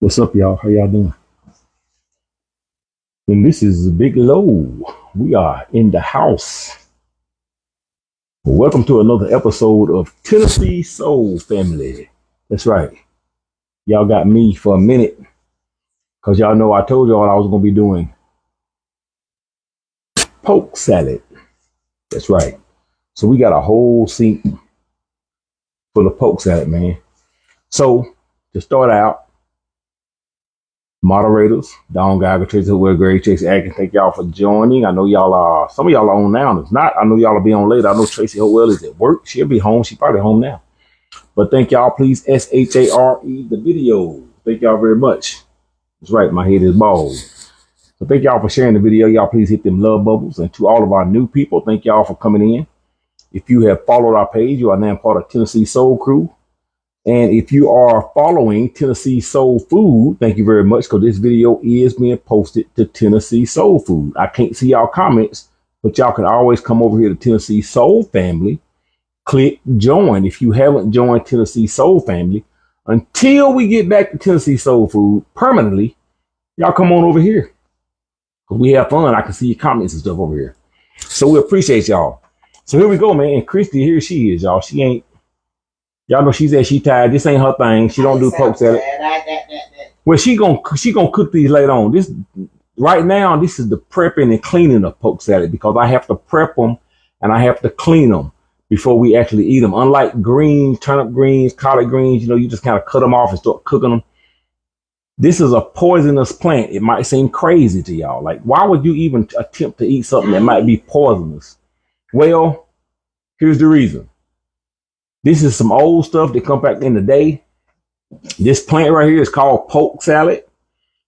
What's up, y'all? How y'all doing? And this is Big Low. We are in the house. Welcome to another episode of Tennessee Soul Family. That's right. Y'all got me for a minute because y'all know I told y'all I was going to be doing Polk salad. That's right. So we got a whole sink full of Polk salad, man. So to start out, moderators, Don Geiger, Tracy Hoover, Greg, Tracy Atkins, thank y'all for joining. I know y'all are, some of y'all are on now. If not, I know y'all will be on later. I know Tracy Howell is at work. She'll be home. She's probably home now. But thank y'all. Please SHARE the video. Thank y'all very much. That's right. My head is bald. So thank y'all for sharing the video. Y'all please hit them love bubbles. And to all of our new people, thank y'all for coming in. If you have followed our page, you are now part of Tennessee Soul Crew. And if you are following Tennessee Soul Food, thank you very much, because this video is being posted to Tennessee Soul Food. I can't see y'all comments, but y'all can always come over here to Tennessee Soul Family. Click join if you haven't joined Tennessee Soul Family. Until we get back to Tennessee Soul Food permanently, y'all come on over here. We have fun. I can see your comments and stuff over here. So we appreciate y'all. So here we go, man. And Christy, here she is, y'all. Y'all know she said she tired. This ain't her thing. She don't do Polk salad. Well, she gonna cook these later on. This right now, this is the prepping and cleaning of Polk salad, because I have to prep them and I have to clean them before we actually eat them. Unlike greens, turnip greens, collard greens, you just kind of cut them off and start cooking them. This is a poisonous plant. It might seem crazy to y'all. Like, why would you even attempt to eat something that might be poisonous? Well, here's the reason. This is some old stuff that come back in the day. This plant right here is called Polk salad.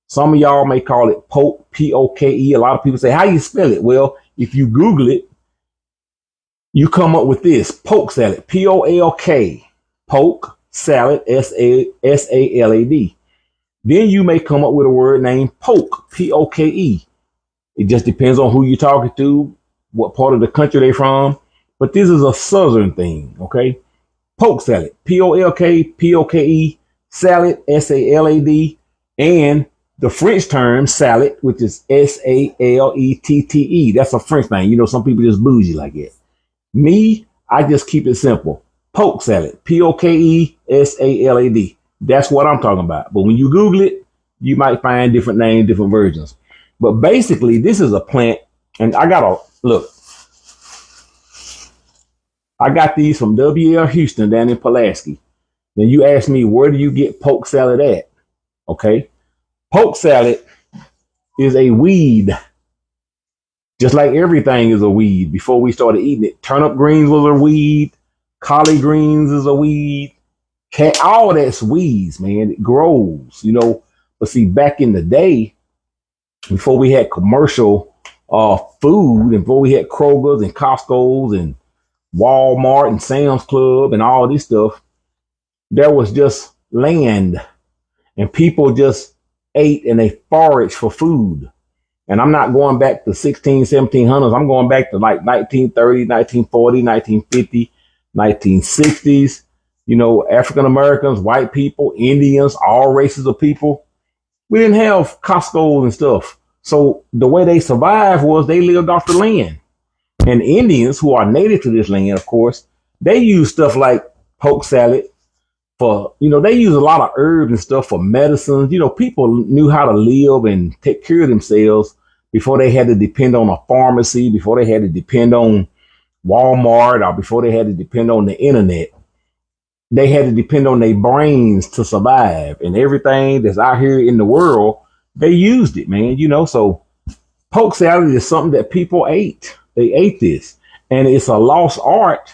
Some of y'all may call it Polk, P-O-K-E. A lot of people say, how you spell it? Well, if you Google it, you come up with this, Polk salad, P-O-L-K, Polk salad, S-A-L-A-D. Then you may come up with a word named Polk, P-O-K-E. It just depends on who you're talking to, what part of the country they're from. But this is a Southern thing, okay? Polk salad, P-O-L-K, P-O-K-E, salad, S-A-L-A-D, and the French term salad, which is S-A-L-E-T-T-E. That's a French thing. Some people just bougie like that. Me, I just keep it simple. Polk salad, P-O-K-E, S-A-L-A-D. That's what I'm talking about. But when you Google it, you might find different names, different versions. But basically, this is a plant, and I got these from W.L. Houston down in Pulaski. Then you ask me, where do you get Polk salad at? Okay. Polk salad is a weed. Just like everything is a weed. Before we started eating it, turnip greens was a weed. Collard greens is a weed. All that's weeds, man. It grows, But see, back in the day, before we had commercial food, and before we had Kroger's and Costco's and Walmart and Sam's Club and all this stuff, there was just land, and people just ate and they foraged for food. And I'm not going back to 1700s. I'm going back to like 1930, 1940, 1950, 1960s. African Americans, white people, Indians, all races of people. We didn't have Costco's and stuff. So the way they survived was they lived off the land. And Indians, who are native to this land, of course, they use stuff like Polk salad for, they use a lot of herbs and stuff for medicines. People knew how to live and take care of themselves before they had to depend on a pharmacy, before they had to depend on Walmart, or before they had to depend on the internet. They had to depend on their brains to survive. And everything that's out here in the world, they used it, man. So Polk salad is something that people ate. They ate this, and it's a lost art,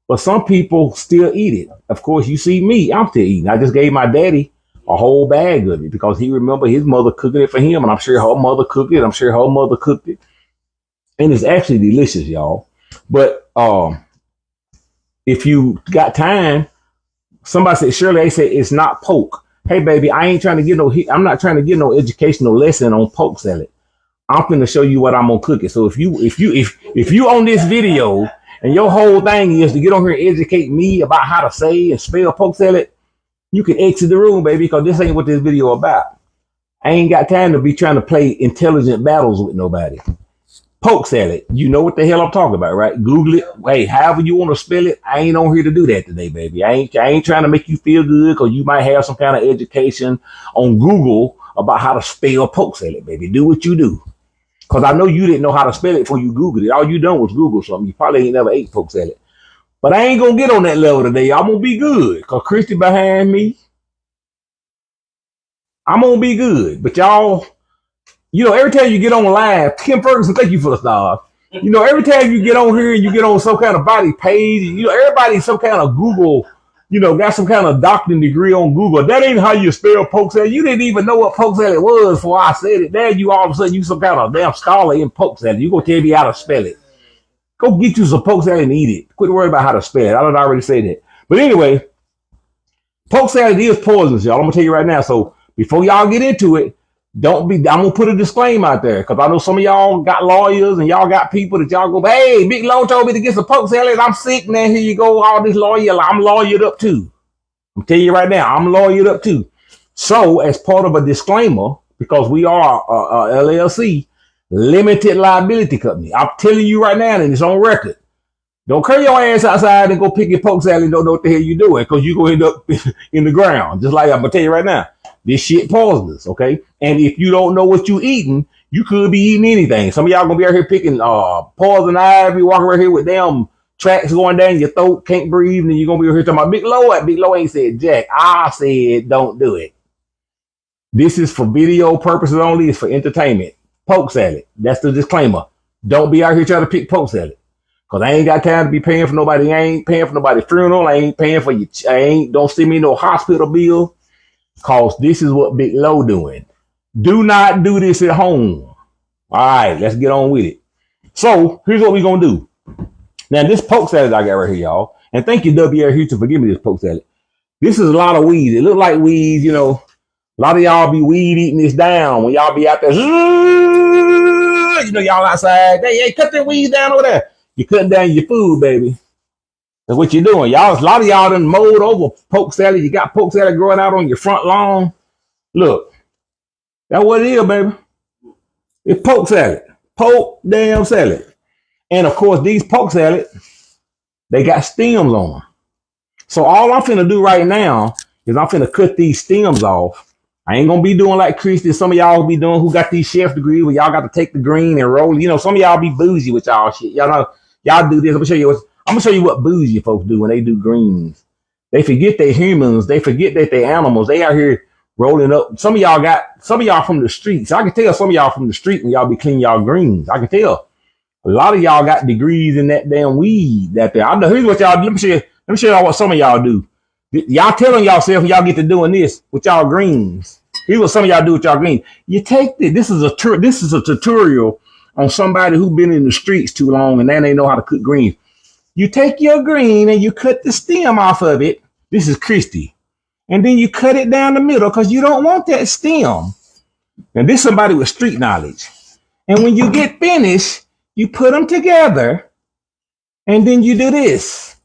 but some people still eat it. Of course, you see me, I'm still eating. I just gave my daddy a whole bag of it because he remembered his mother cooking it for him, and I'm sure her mother cooked it. I'm sure her mother cooked it, and it's actually delicious, y'all. But if you got time, somebody said, Shirley, they said it's not Polk. Hey, baby, I'm not trying to get no educational lesson on Polk salad. I'm going to show you what I'm gonna cook it. So if you on this video and your whole thing is to get on here and educate me about how to say and spell Polk salad, you can exit the room, baby, because this ain't what this video about. I ain't got time to be trying to play intelligent battles with nobody. Polk salad. You know what the hell I'm talking about, right? Google it. Hey, however you want to spell it, I ain't on here to do that today, baby. I ain't trying to make you feel good because you might have some kind of education on Google about how to spell polk salad, baby. Do what you do. Because I know you didn't know how to spell it before you Googled it. All you done was Google something. You probably ain't never ate polk salad. But I ain't going to get on that level today. I'm going to be good. Because Christy behind me, I'm going to be good. But y'all, you know, every time you get on live, Kim Ferguson, thank you for the stars. You know, every time you get on here and you get on some kind of body page, you know, everybody's some kind of Google, you know, got some kind of doctoring degree on Google. That ain't how you spell polk salad. You didn't even know what polk salad was before I said it. There you all of a sudden, you some kind of damn scholar in polk salad. You going to tell me how to spell it. Go get you some polk salad and eat it. Quit worrying about how to spell it. I don't already say that. But anyway, polk salad is poisonous, y'all. I'm going to tell you right now. So before y'all get into it, I'm going to put a disclaimer out there because I know some of y'all got lawyers and y'all got people that y'all go, hey, Big Low told me to get some polk salad. I'm sick, man. Here you go. All this lawyer. I'm lawyered up too. I'm telling you right now, I'm lawyered up too. So as part of a disclaimer, because we are a LLC, limited liability company. I'm telling you right now, and it's on record. Don't carry your ass outside and go pick your polk salad and don't know what the hell you're doing because you're going to end up in the ground. Just like I'm going to tell you right now. This shit poisonous, okay? And if you don't know what you eating, you could be eating anything. Some of y'all going to be out here picking poison ivy, walking right here with damn tracks going down your throat, can't breathe, and you're going to be here talking about Big Low. Big Low ain't said jack. I said don't do it. This is for video purposes only. It's for entertainment. Polk salad. That's the disclaimer. Don't be out here trying to pick polk salad. Because I ain't got time to be paying for nobody. I ain't paying for nobody's funeral. I ain't paying for you. Don't send me no hospital bill. Because this is what Big Low doing. Do not do this at home. All right, let's get on with it. So here's what we're going to do. Now, this polk salad I got right here, y'all. And thank you, W.R. Houston, for giving me this polk salad. This is a lot of weeds. It look like weeds, you know. A lot of y'all be weed eating this down when y'all be out there. You know, y'all outside. Hey, cut that weeds down over there. You're cutting down your food, baby. That's what you're doing. Y'all, a lot of y'all done mowed over polk salad. You got polk salad growing out on your front lawn. Look, that's what it is, baby. It's polk salad. Polk damn salad. And of course, these polk salad, they got stems on them. So all I'm finna do right now is I'm finna cut these stems off. I ain't gonna be doing like Christy. Some of y'all be doing who got these chef degrees where y'all got to take the green and roll. You know, some of y'all be bougie with y'all shit. Y'all know, y'all do this. I'm gonna show you what bougie folks do when they do greens. They forget they humans. They forget that they animals. They out here rolling up. Some of y'all from the streets. I can tell some of y'all from the street when y'all be cleaning y'all greens. I can tell. A lot of y'all got degrees in that damn weed that there. I know. Here's what y'all. Let me show y'all what some of y'all do. Y'all telling y'allself when y'all get to doing this with y'all greens. Here's what some of y'all do with y'all greens. You take this is a tutorial on somebody who been in the streets too long and then they know how to cook greens. You take your green and you cut the stem off of it. This is Christy. And then you cut it down the middle because you don't want that stem. And this is somebody with street knowledge. And when you get finished, you put them together and then you do this.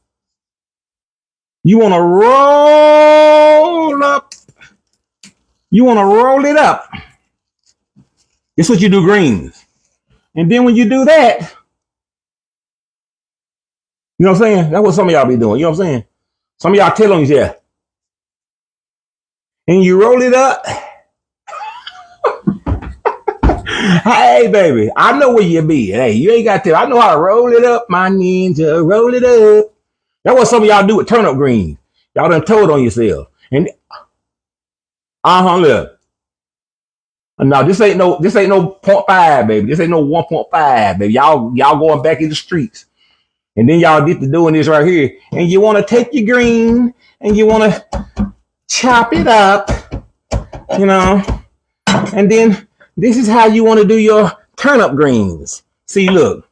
You want to roll up. You want to roll it up. This is what you do greens. And then when you do that, you know what I'm saying? That's what some of y'all be doing. You know what I'm saying? Some of y'all tell them, yeah. And you roll it up. Hey, baby, I know where you be. Hey, you ain't got to. I know how to roll it up, my ninja. Roll it up. That's what some of y'all do with turnip greens. Y'all done told on yourself. And look. No, this ain't no 0.5, baby. This ain't no 1.5, baby. Y'all going back in the streets. And then y'all get to doing this right here. And you want to take your green and you want to chop it up, you know. And then this is how you want to do your turnip greens. See, look.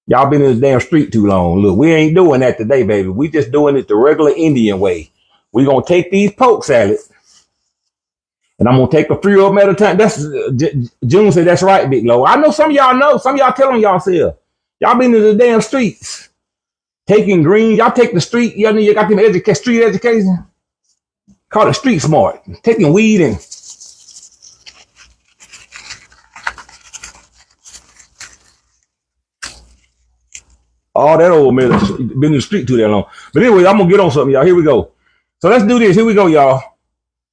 Y'all been in the damn street too long. Look, we ain't doing that today, baby. We just doing it the regular Indian way. We going to take these polk salads. And I'm going to take a few of them at a time. That's June said, that's right, Big Low. I know some of y'all know. Some of y'all telling y'allself. Y'all been in the damn streets. Taking green. Y'all take the street. You got them street education. Call it street smart. Taking weed and all that old man been in the street too that long. But anyway, I'm gonna get on something, y'all. Here we go. So let's do this. Here we go, y'all.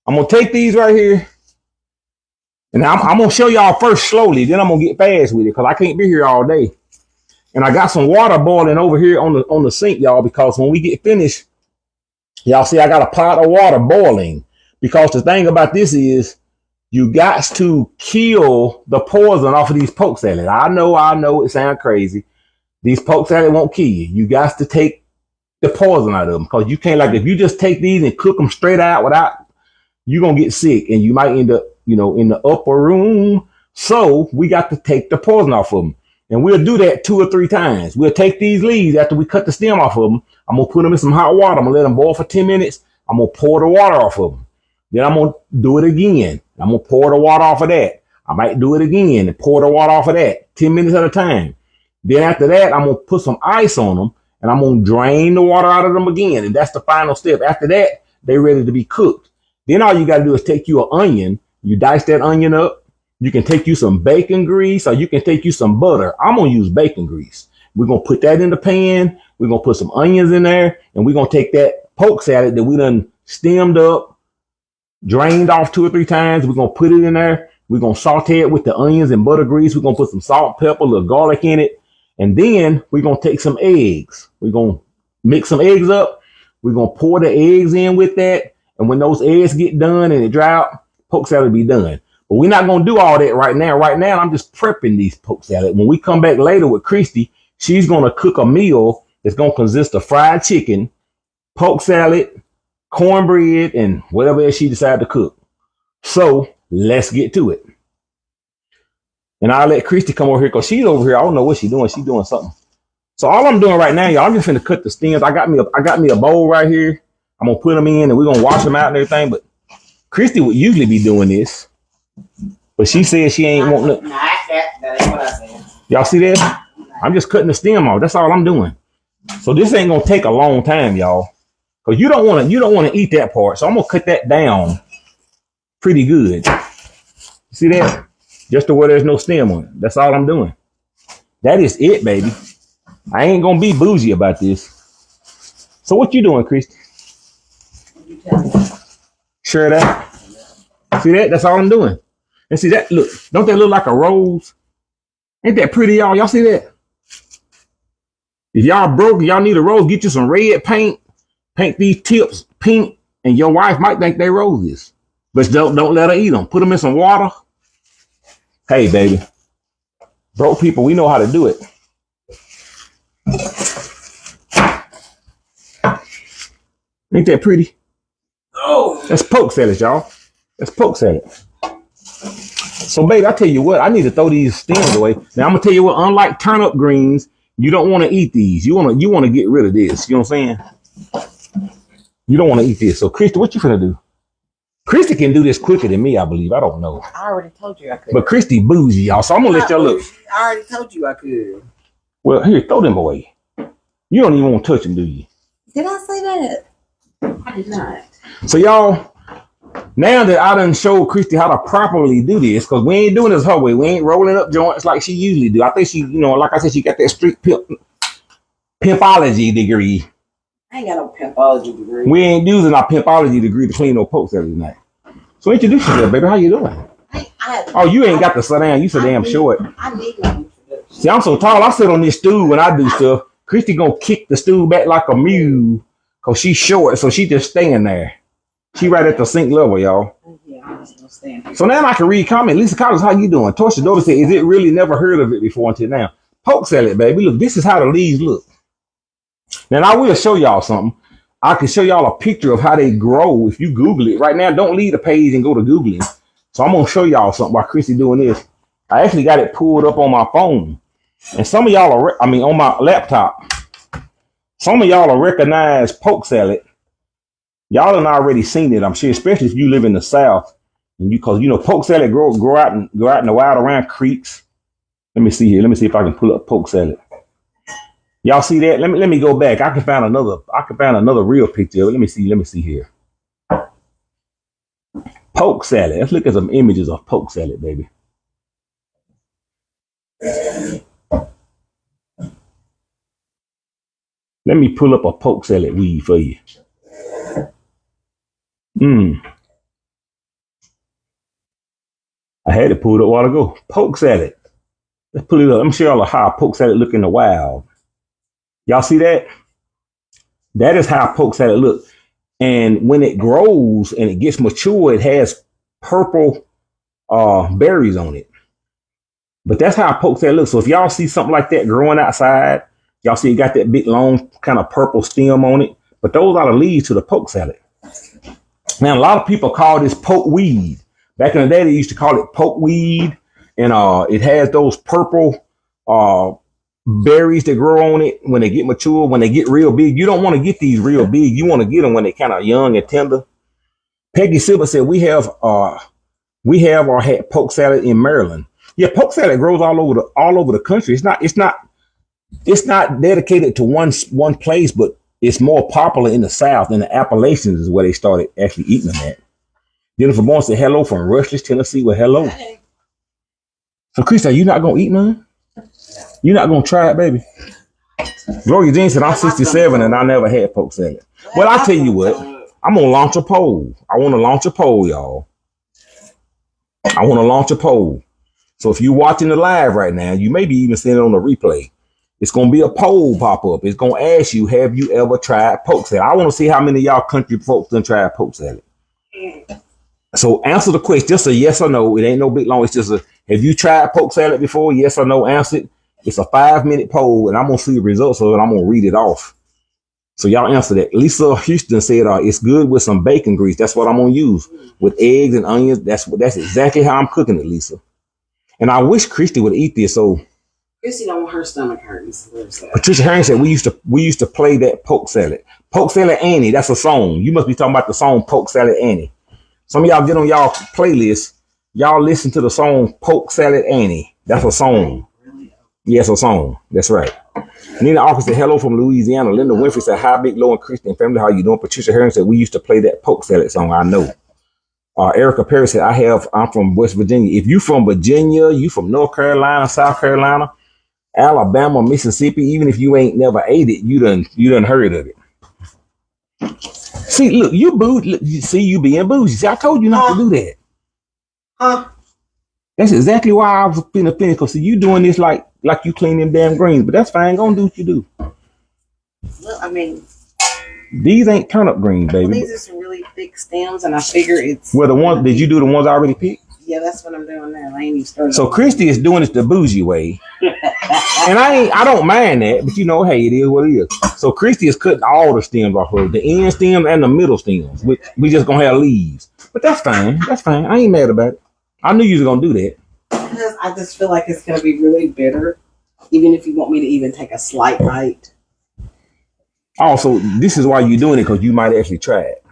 I'm gonna take these right here, and I'm gonna show y'all first slowly. Then I'm gonna get fast with it because I can't be here all day. And I got some water boiling over here on the sink, y'all, because when we get finished, y'all see I got a pot of water boiling. Because the thing about this is you got to kill the poison off of these poke salad. I know it sounds crazy. These poke salad won't kill you. You got to take the poison out of them because you can't, like, if you just take these and cook them straight out without, you're going to get sick and you might end up, in the upper room. So we got to take the poison off of them. And we'll do that 2 or 3 times. We'll take these leaves after we cut the stem off of them. I'm going to put them in some hot water. I'm going to let them boil for 10 minutes. I'm going to pour the water off of them. Then I'm going to do it again. I'm going to pour the water off of that. I might do it again and pour the water off of that 10 minutes at a time. Then after that, I'm going to put some ice on them and I'm going to drain the water out of them again. And that's the final step. After that, they're ready to be cooked. Then all you got to do is take you an onion. You dice that onion up. You can take you some bacon grease or you can take you some butter. I'm going to use bacon grease. We're going to put that in the pan. We're going to put some onions in there and we're going to take that poke salad that we done stemmed up, drained off 2 or 3 times. We're going to put it in there. We're going to saute it with the onions and butter grease. We're going to put some salt, pepper, a little garlic in it. And then we're going to take some eggs. We're going to mix some eggs up. We're going to pour the eggs in with that. And when those eggs get done and it dry out, poke salad will be done. But we're not going to do all that right now. Right now, I'm just prepping these poke salad. When we come back later with Christy, she's going to cook a meal that's going to consist of fried chicken, poke salad, cornbread, and whatever else she decides to cook. So let's get to it. And I'll let Christy come over here because she's over here. I don't know what she's doing. She's doing something. So all I'm doing right now, y'all, I'm just going to cut the stems. I got me a bowl right here. I'm going to put them in and we're going to wash them out and everything. But Christy would usually be doing this. But she said she ain't wanting it. Y'all see that? I'm just cutting the stem off. That's all I'm doing. So this ain't gonna take a long time, y'all. Because you don't want to eat that part. So I'm gonna cut that down pretty good. See that? Just to where there's no stem on it. That's all I'm doing. That is it, baby. I ain't gonna be bougie about this. So what you doing, Christy? Sure that. See that? That's all I'm doing. And see that? Look, don't that look like a rose? Ain't that pretty, y'all? Y'all see that? If y'all broke, y'all need a rose, get you some red paint. Paint these tips pink, and your wife might think they roses. But don't let her eat them. Put them in some water. Hey, baby. Broke people, we know how to do it. Ain't that pretty? Oh, that's poke salad, y'all. That's poke salad. So, baby, I tell you what, I need to throw these stems away. Now, I'm gonna tell you what. Unlike turnip greens, you don't want to eat these. You want to get rid of this. You know what I'm saying? You don't want to eat this. So, Christy, what you finna do? Christy can do this quicker than me, I believe. I don't know. I already told you I could. But Christy bougie, y'all. So I'm gonna let y'all look. I already told you I could. Well, here, throw them away. You don't even want to touch them, do you? Did I say that? I did not. So, y'all. Now that I done showed Christy how to properly do this, because we ain't doing this her way. We ain't rolling up joints like she usually do. I think she, like I said, she got that street pimpology degree. I ain't got no pimpology degree. We ain't using our pimpology degree to clean no poke every night. So introduce yourself, baby. How you doing? You ain't got to sit down. You so damn short. I need to. See, I'm so tall. I sit on this stool when I do stuff. Christy gonna kick the stool back like a mule because she's short, so she just staying there. She right at the sink level, y'all. Yeah, I'm just gonna stand. So now I can read comment. Lisa Collins, how you doing? Torsha Dover said, is it really never heard of it before until now? Poke salad, baby. Look, this is how the leaves look. Now I will show y'all something. I can show y'all a picture of how they grow if you Google it. Right now, don't leave the page and go to Googling. So I'm gonna show y'all something while Chrissy doing this. I actually got it pulled up on my phone. And some of y'all are, on my laptop. Some of y'all will recognize poke salad. Y'all have already seen it, I'm sure, especially if you live in the South. And because poke salad grow out in the wild around creeks. Let me see here. Let me see if I can pull up poke salad. Y'all see that? Let me go back. I can find another real picture of it. Let me see here. Polk salad. Let's look at some images of polk salad, baby. Let me pull up a polk salad weed for you. I had it pulled up a while ago. Polk salad. Let's pull it up. I'm sure y'all how polk salad look in the wild. Y'all see that? That is how polk salad look. And when it grows and it gets mature, it has purple berries on it. But that's how polk salad looks. So if y'all see something like that growing outside, y'all see it got that big long kind of purple stem on it. But those are the leaves to the polk salad. Now, a lot of people call this polk weed. Back in the day, they used to call it polk weed. And it has those purple berries that grow on it when they get mature, when they get real big. You don't want to get these real big. You want to get them when they're kind of young and tender. Peggy Silver said we have had polk salad in Maryland. Yeah, polk salad grows all over the country. It's not dedicated to one place, but it's more popular in the South. In the Appalachians is where they started actually eating them at. Jennifer Bourne said hello from Rushless, Tennessee. Well, hello. Hey. So, Chris, are you not gonna eat none? You're not gonna try it, baby. Gloria Jean said I'm 67 and I never had polk salad. Well, I tell you what, I'm gonna launch a poll. I want to launch a poll, y'all. I want to launch a poll. So if you're watching the live right now, you may be even seeing it on the replay. It's gonna be a poll pop up. It's gonna ask you, have you ever tried polk salad? I want to see how many of y'all country folks done tried polk salad. So answer the question, just a yes or no. It ain't no big long. It's just a, have you tried polk salad before? Yes or no, answer it. It's a 5-minute poll, and I'm going to see the results of it, and I'm going to read it off. So y'all answer that. Lisa Houston said, it's good with some bacon grease. That's what I'm going to use. With eggs and onions, that's exactly how I'm cooking it, Lisa. And I wish Christy would eat this. So Christy don't want her stomach hurting. Patricia Herring said, we used to play that polk salad. Polk Salad Annie, that's a song. You must be talking about the song Polk Salad Annie. Some of y'all get on y'all playlist. Y'all listen to the song Polk Salad Annie. That's a song. Yes, a song. That's right. Nina Arkin said, hello from Louisiana. Linda Winfrey said, hi, Big Low and Christian family. How you doing? Patricia Herring said, we used to play that polk salad song. I know. Erica Perry said, I'm from West Virginia. If you from Virginia, you from North Carolina, South Carolina, Alabama, Mississippi, even if you ain't never ate it, you done heard of it. See, look, you being bougie. See, I told you not to do that. That's exactly why I was being offended. Because see, you doing this like you clean them damn greens, but that's fine. Go and do what you do. Well, I mean, these ain't turnip greens, baby. These are some really thick stems, and I figure it's. Well, the ones did you do the ones I already picked? Yeah, that's what I'm doing now. I ain't even started. So Christy is doing it the bougie way, and I don't mind that, but hey, it is what it is. So Christy is cutting all the stems off of the end stems and the middle stems, which we just gonna have leaves. But that's fine. That's fine. I ain't mad about it. I knew you was gonna do that. Because I just feel like it's gonna be really bitter, even if you want me to even take a slight bite. Also, this is why you're doing it, because you might actually try it.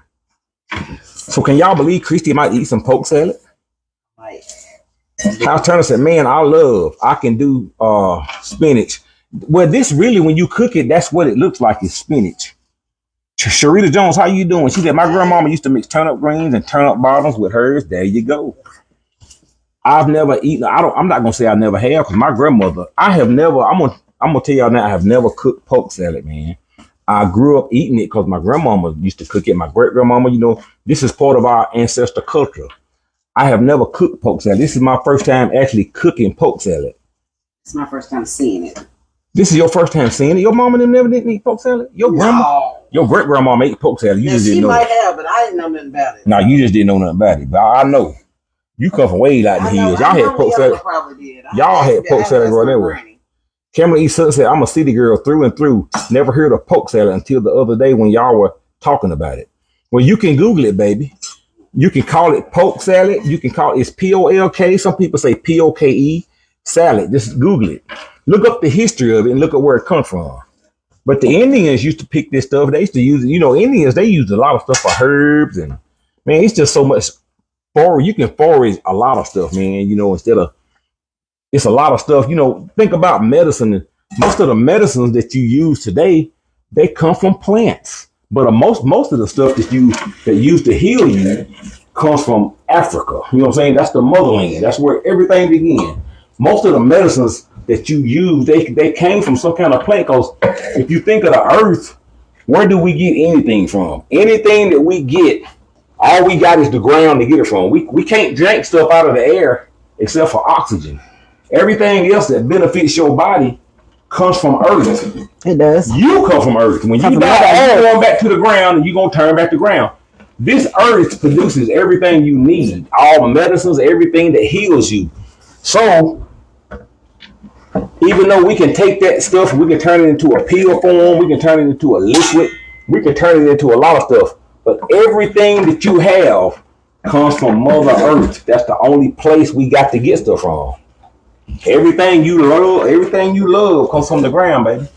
So can y'all believe Christy might eat some polk salad? Right. Hal Turner said, man, I can do spinach. Well, this really, when you cook it, that's what it looks like, is spinach. Sharita Jones, how you doing? She said, my grandmama used to mix turnip greens and turnip bottoms with hers. There you go. I've never eaten, I'm not going to say I never have, because my grandmother, I'm going to tell y'all now, I have never cooked polk salad, man. I grew up eating it because my grandmama used to cook it. My great grandmama, this is part of our ancestor culture. I have never cooked polk salad. This is my first time actually cooking polk salad. It's my first time seeing it. This is your first time seeing it? Your mama never didn't eat polk salad? Your great grandma ate polk salad. You just didn't know. She might have, but I didn't know nothing about it. No, you just didn't know nothing about it. But I know. You come from way out in the hills. Y'all had polk salad. Y'all had polk salad right there. Cameron E. Sutton said, I'm a city girl through and through. Never heard of polk salad until the other day when y'all were talking about it. Well, you can Google it, baby. You can call it polk salad. You can call it's Polk. Some people say Poke salad. Just Google it. Look up the history of it and look at where it comes from. But the Indians used to pick this stuff. They used to use it. Indians, they used a lot of stuff for herbs. And, man, it's just so much forage. You can forage a lot of stuff, man, instead of, it's a lot of stuff. Think about medicine. Most of the medicines that you use today, they come from plants. But most of the stuff that used to heal you comes from Africa. You know what I'm saying? That's the motherland. That's where everything began. Most of the medicines that you use, they came from some kind of plant. Because if you think of the earth, where do we get anything from? Anything that we get, all we got is the ground to get it from. We can't drink stuff out of the air except for oxygen. Everything else that benefits your body comes from earth. It does. You come from earth. When you die, you're going back to the ground and you're going to turn back to ground. This earth produces everything you need. All medicines, everything that heals you. So, even though we can take that stuff, we can turn it into a pill form, we can turn it into a liquid, we can turn it into a lot of stuff. But everything that you have comes from Mother Earth. That's the only place we got to get stuff from. Everything you love comes from the ground, baby.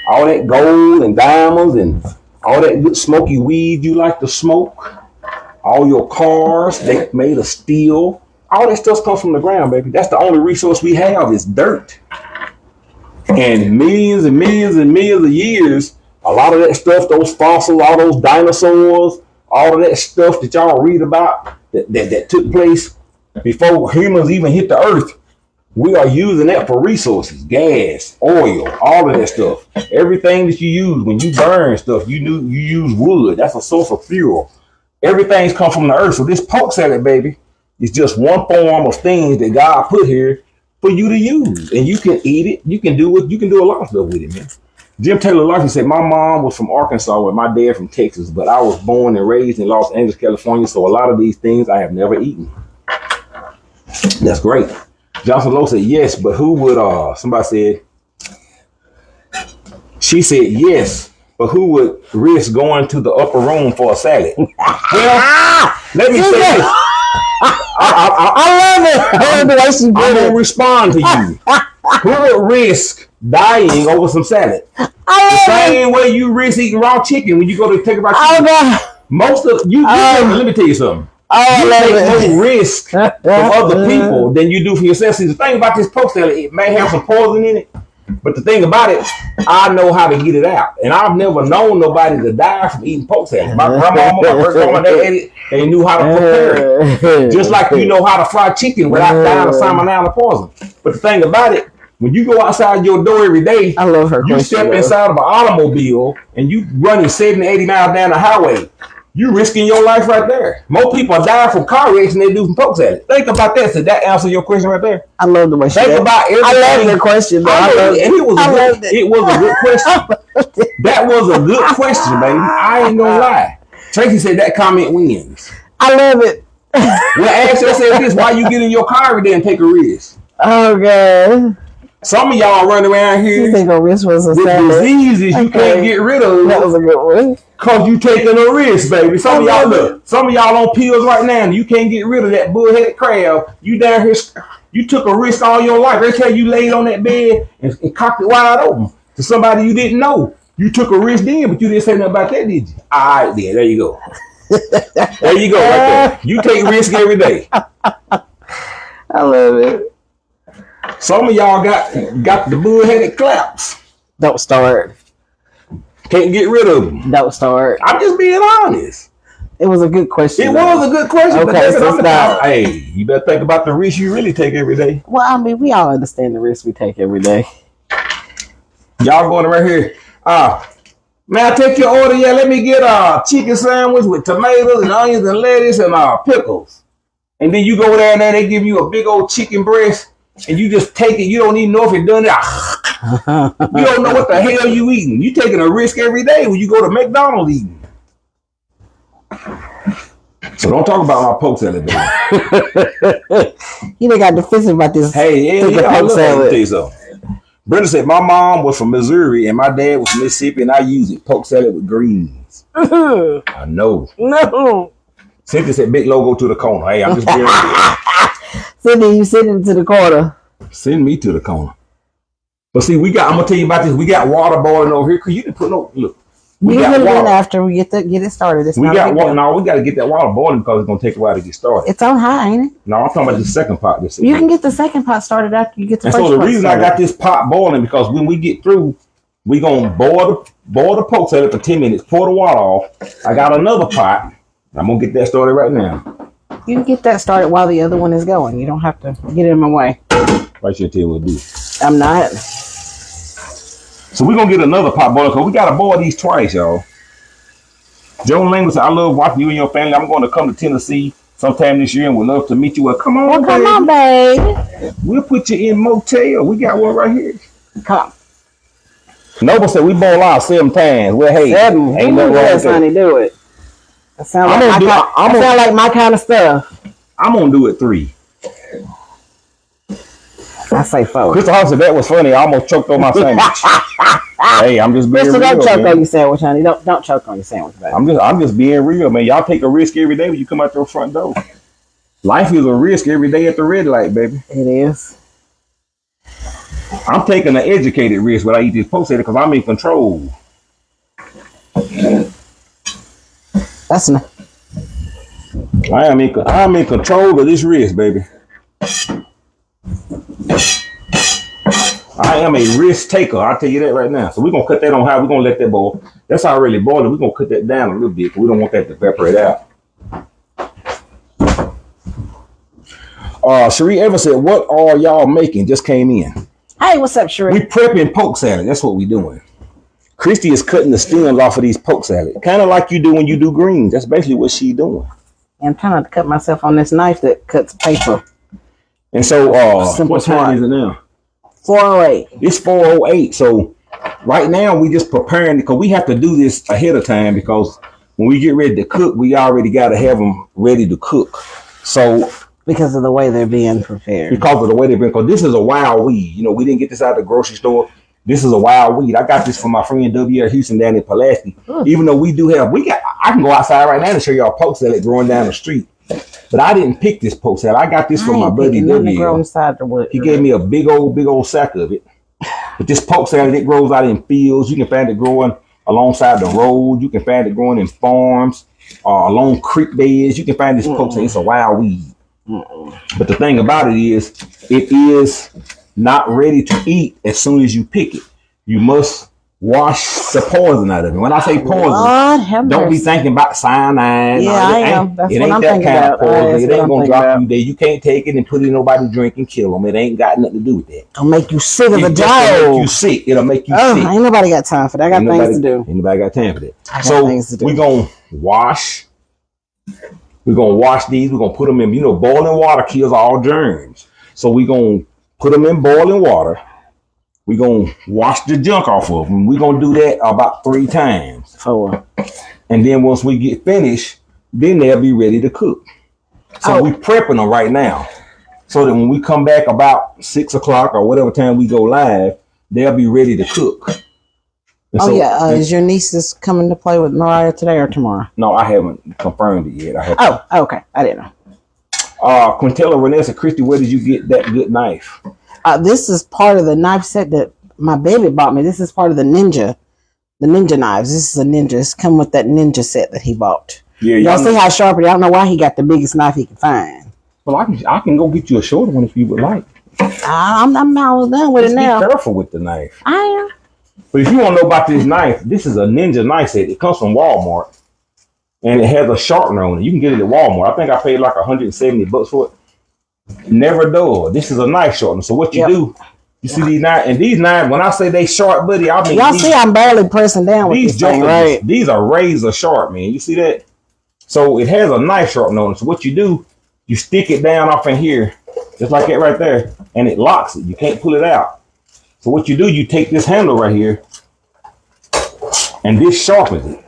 All that gold and diamonds and all that good smoky weed you like to smoke. All your cars, they made of steel. All that stuff comes from the ground, baby. That's the only resource we have is dirt. And millions and millions and millions of years, a lot of that stuff, those fossils, all those dinosaurs, all of that stuff that y'all read about that took place before humans even hit the earth, we are using that for resources, gas, oil, all of that stuff. Everything that you use, when you burn stuff, you use wood. That's a source of fuel. Everything's come from the earth. So this poke salad, baby, is just one form of things that God put here for you to use. And you can eat it. You can do a lot of stuff with it, man. Jim Taylor Larkin said, my mom was from Arkansas and my dad from Texas, but I was born and raised in Los Angeles, California. So a lot of these things I have never eaten. That's great. Johnson Lowe said, yes, but who would, somebody said, she said, yes, but who would risk going to the upper room for a salad? Well, let me say this. I love it. I'm going to respond to you. Who would risk dying over some salad? The same way you risk eating raw chicken when you go to take about chicken. Most of you, let me tell you something. You take more risk from other people than you do for yourself. See, the thing about this poke salad, it may have some poison in it, but the thing about it, I know how to get it out. And I've never known nobody to die from eating poke salad. My grandma, my first grandma, they knew how to prepare it. Just like you know how to fry chicken without dying of salmonella poison. But the thing about it, when you go outside your door every day, I love her. You step inside of an automobile and you running 70, 80 miles down the highway. You risking your life right there. More people die from car wrecks than they do from poke salad. Think about that. So that answer your question right there. I love the way she Think about everything. I love the question. It was a good question. That was a good question, baby. I ain't gonna lie. Tracy said that comment wins. I love it. Well, ask yourself this: why you get in your car every day and take a risk? Oh God. Some of y'all run around here you think a risk was a with diseases you can't get rid of. That was a good one. Cause you taking a risk, baby. Some of y'all on pills right now and you can't get rid of that bullheaded crab. You down here, you took a risk all your life. They tell you laid on that bed and cocked it wide open to somebody you didn't know. You took a risk then, but you didn't say nothing about that, did you? All right, there you go. There you go, right there. You take risk every day. I love it. Some of y'all got the bullheaded claps. Don't start. Can't get rid of them. Don't start. I'm just being honest. It was a good question. It was a good question. Okay, so stop. Hey, you better think about the risk you really take every day. Well, I mean, we all understand the risk we take every day. Y'all going right here. May I take your order? Yeah, let me get a chicken sandwich with tomatoes and onions and lettuce and pickles. And then you go there and then they give you a big old chicken breast. And you just take it. You don't even know if it's done it. You don't know what the hell you eating. You taking a risk every day when you go to McDonald's eating. So don't talk about my poke salad, baby. You done got defensive about this. Hey, I love salad. So. Brenda said, my mom was from Missouri and my dad was from Mississippi and I use it. Poke salad with greens. I know. No. Cynthia said, big logo to the corner. Hey, I'm just being real. Cindy, you send it to the corner. Send me to the corner. But see, I'm gonna tell you about this. We got water boiling over here because you didn't put no look. We got water after we get it started. We got water. No, we got to get that water boiling because it's gonna take a while to get started. It's on high, ain't it? No, I'm talking about the second pot. You can get the second pot started after you get the first pot. So the reason I got this pot boiling because when we get through, we gonna boil the poke salad for 10 minutes. Pour the water off. I got another pot. I'm gonna get that started right now. You can get that started while the other one is going. You don't have to get in my way. Right here, tell you what to do. I'm not. So we're gonna get another pot boiler because we gotta boil these twice, y'all. Joan Lang said, I love watching you and your family. I'm going to come to Tennessee sometime this year and would love to meet you. Well, come on, Well, come on, baby. We'll put you in motel. We got one right here. Come. Noble said we bowl out 7 times. Well, hey, 7. ain't nothing wrong with that. Honey, do it. That sounds like my kind of stuff. I'm gonna do it 3. I say 4. Crystal Hall said that was funny. I almost choked on my sandwich. Hey, I'm just being Crystal, real. don't choke man. on your sandwich, honey. Don't choke on your sandwich, baby. I'm just being real, man. Y'all take a risk every day when you come out your front door. Life is a risk every day at the red light, baby. It is. I'm taking an educated risk when I eat this potato because I'm in control. That's enough. I'm in control of this risk, baby. I am a risk taker. I'll tell you that right now. So we're going to cut that on high. We're going to let that boil. That's already boiling. We're going to cut that down a little bit because we don't want that to evaporate out. Cherie Evans said, what are y'all making? Just came in. Hey, what's up, Sheree? We prepping poke salad. That's what we doing. Christy is cutting the stems off of these poke salad. Kind of like you do when you do greens. That's basically what she doing. I'm trying to cut myself on this knife that cuts paper. And so, what time is it now? 408. It's 4:08. So right now we just preparing because we have to do this ahead of time because when we get ready to cook, we already got to have them ready to cook. So because of the way they're being prepared. Because of the way they've been, because this is a wild weed. You know, we didn't get this out of the grocery store. This is a wild weed. I got this from my friend W.R. Houston down in Pulaski. Even though I can go outside right now and show y'all poke salad growing down the street. But I didn't pick this poke salad. I got this from my buddy W. He gave me a big old sack of it. But this poke salad, it grows out in fields. You can find it growing alongside the road. You can find it growing in farms, along creek beds. You can find this poke salad. It's a wild weed. But the thing about it is not ready to eat as soon as you pick it. You must wash the poison out of it. When I say poison, don't be thinking about cyanide. Yeah, I am. That's what I'm thinking about. It ain't gonna drop you there. You can't take it and put it in nobody's drink and kill them. It ain't got nothing to do with that. It'll make you sick of the dog. It'll make you sick. It'll make you sick. Ain't nobody got time for that. I got things to do. Ain't nobody got time for that. So we're gonna wash. We're going to wash these. We're going to put them in, boiling water kills all germs. So we're going to put them in boiling water. We're going to wash the junk off of them. We're going to do that about 3 times. 4. And then once we get finished, then they'll be ready to cook. So we're prepping them right now. So that when we come back about 6 o'clock or whatever time we go live, they'll be ready to cook. Is your niece coming to play with Mariah today or tomorrow? No, I haven't confirmed it yet. Okay. I didn't know. Quintella Renessa, Christy, where did you get that good knife? This is part of the knife set that my baby bought me. This is part of the ninja knives. This is a ninja. It's come with that ninja set that he bought. Yeah, y'all see how sharp it is? I don't know why he got the biggest knife he can find. Well, I can go get you a shorter one if you would like. I'm almost done with it now. Be careful with the knife. I am. But if you want to know about this knife, this is a ninja knife set. It comes from Walmart. And it has a sharpener on it. You can get it at Walmart. I think I paid like $170 for it. Never dull. This is a knife sharpener. So what you do, you see these knives, and these knives, when I say they sharp, buddy, I mean y'all see I'm barely pressing down with these this thing, right? These are razor sharp, man. You see that? So it has a knife sharpener on it. So what you do, you stick it down off in here, just like that right there, and it locks it. You can't pull it out. So what you do, you take this handle right here, and this sharpens it.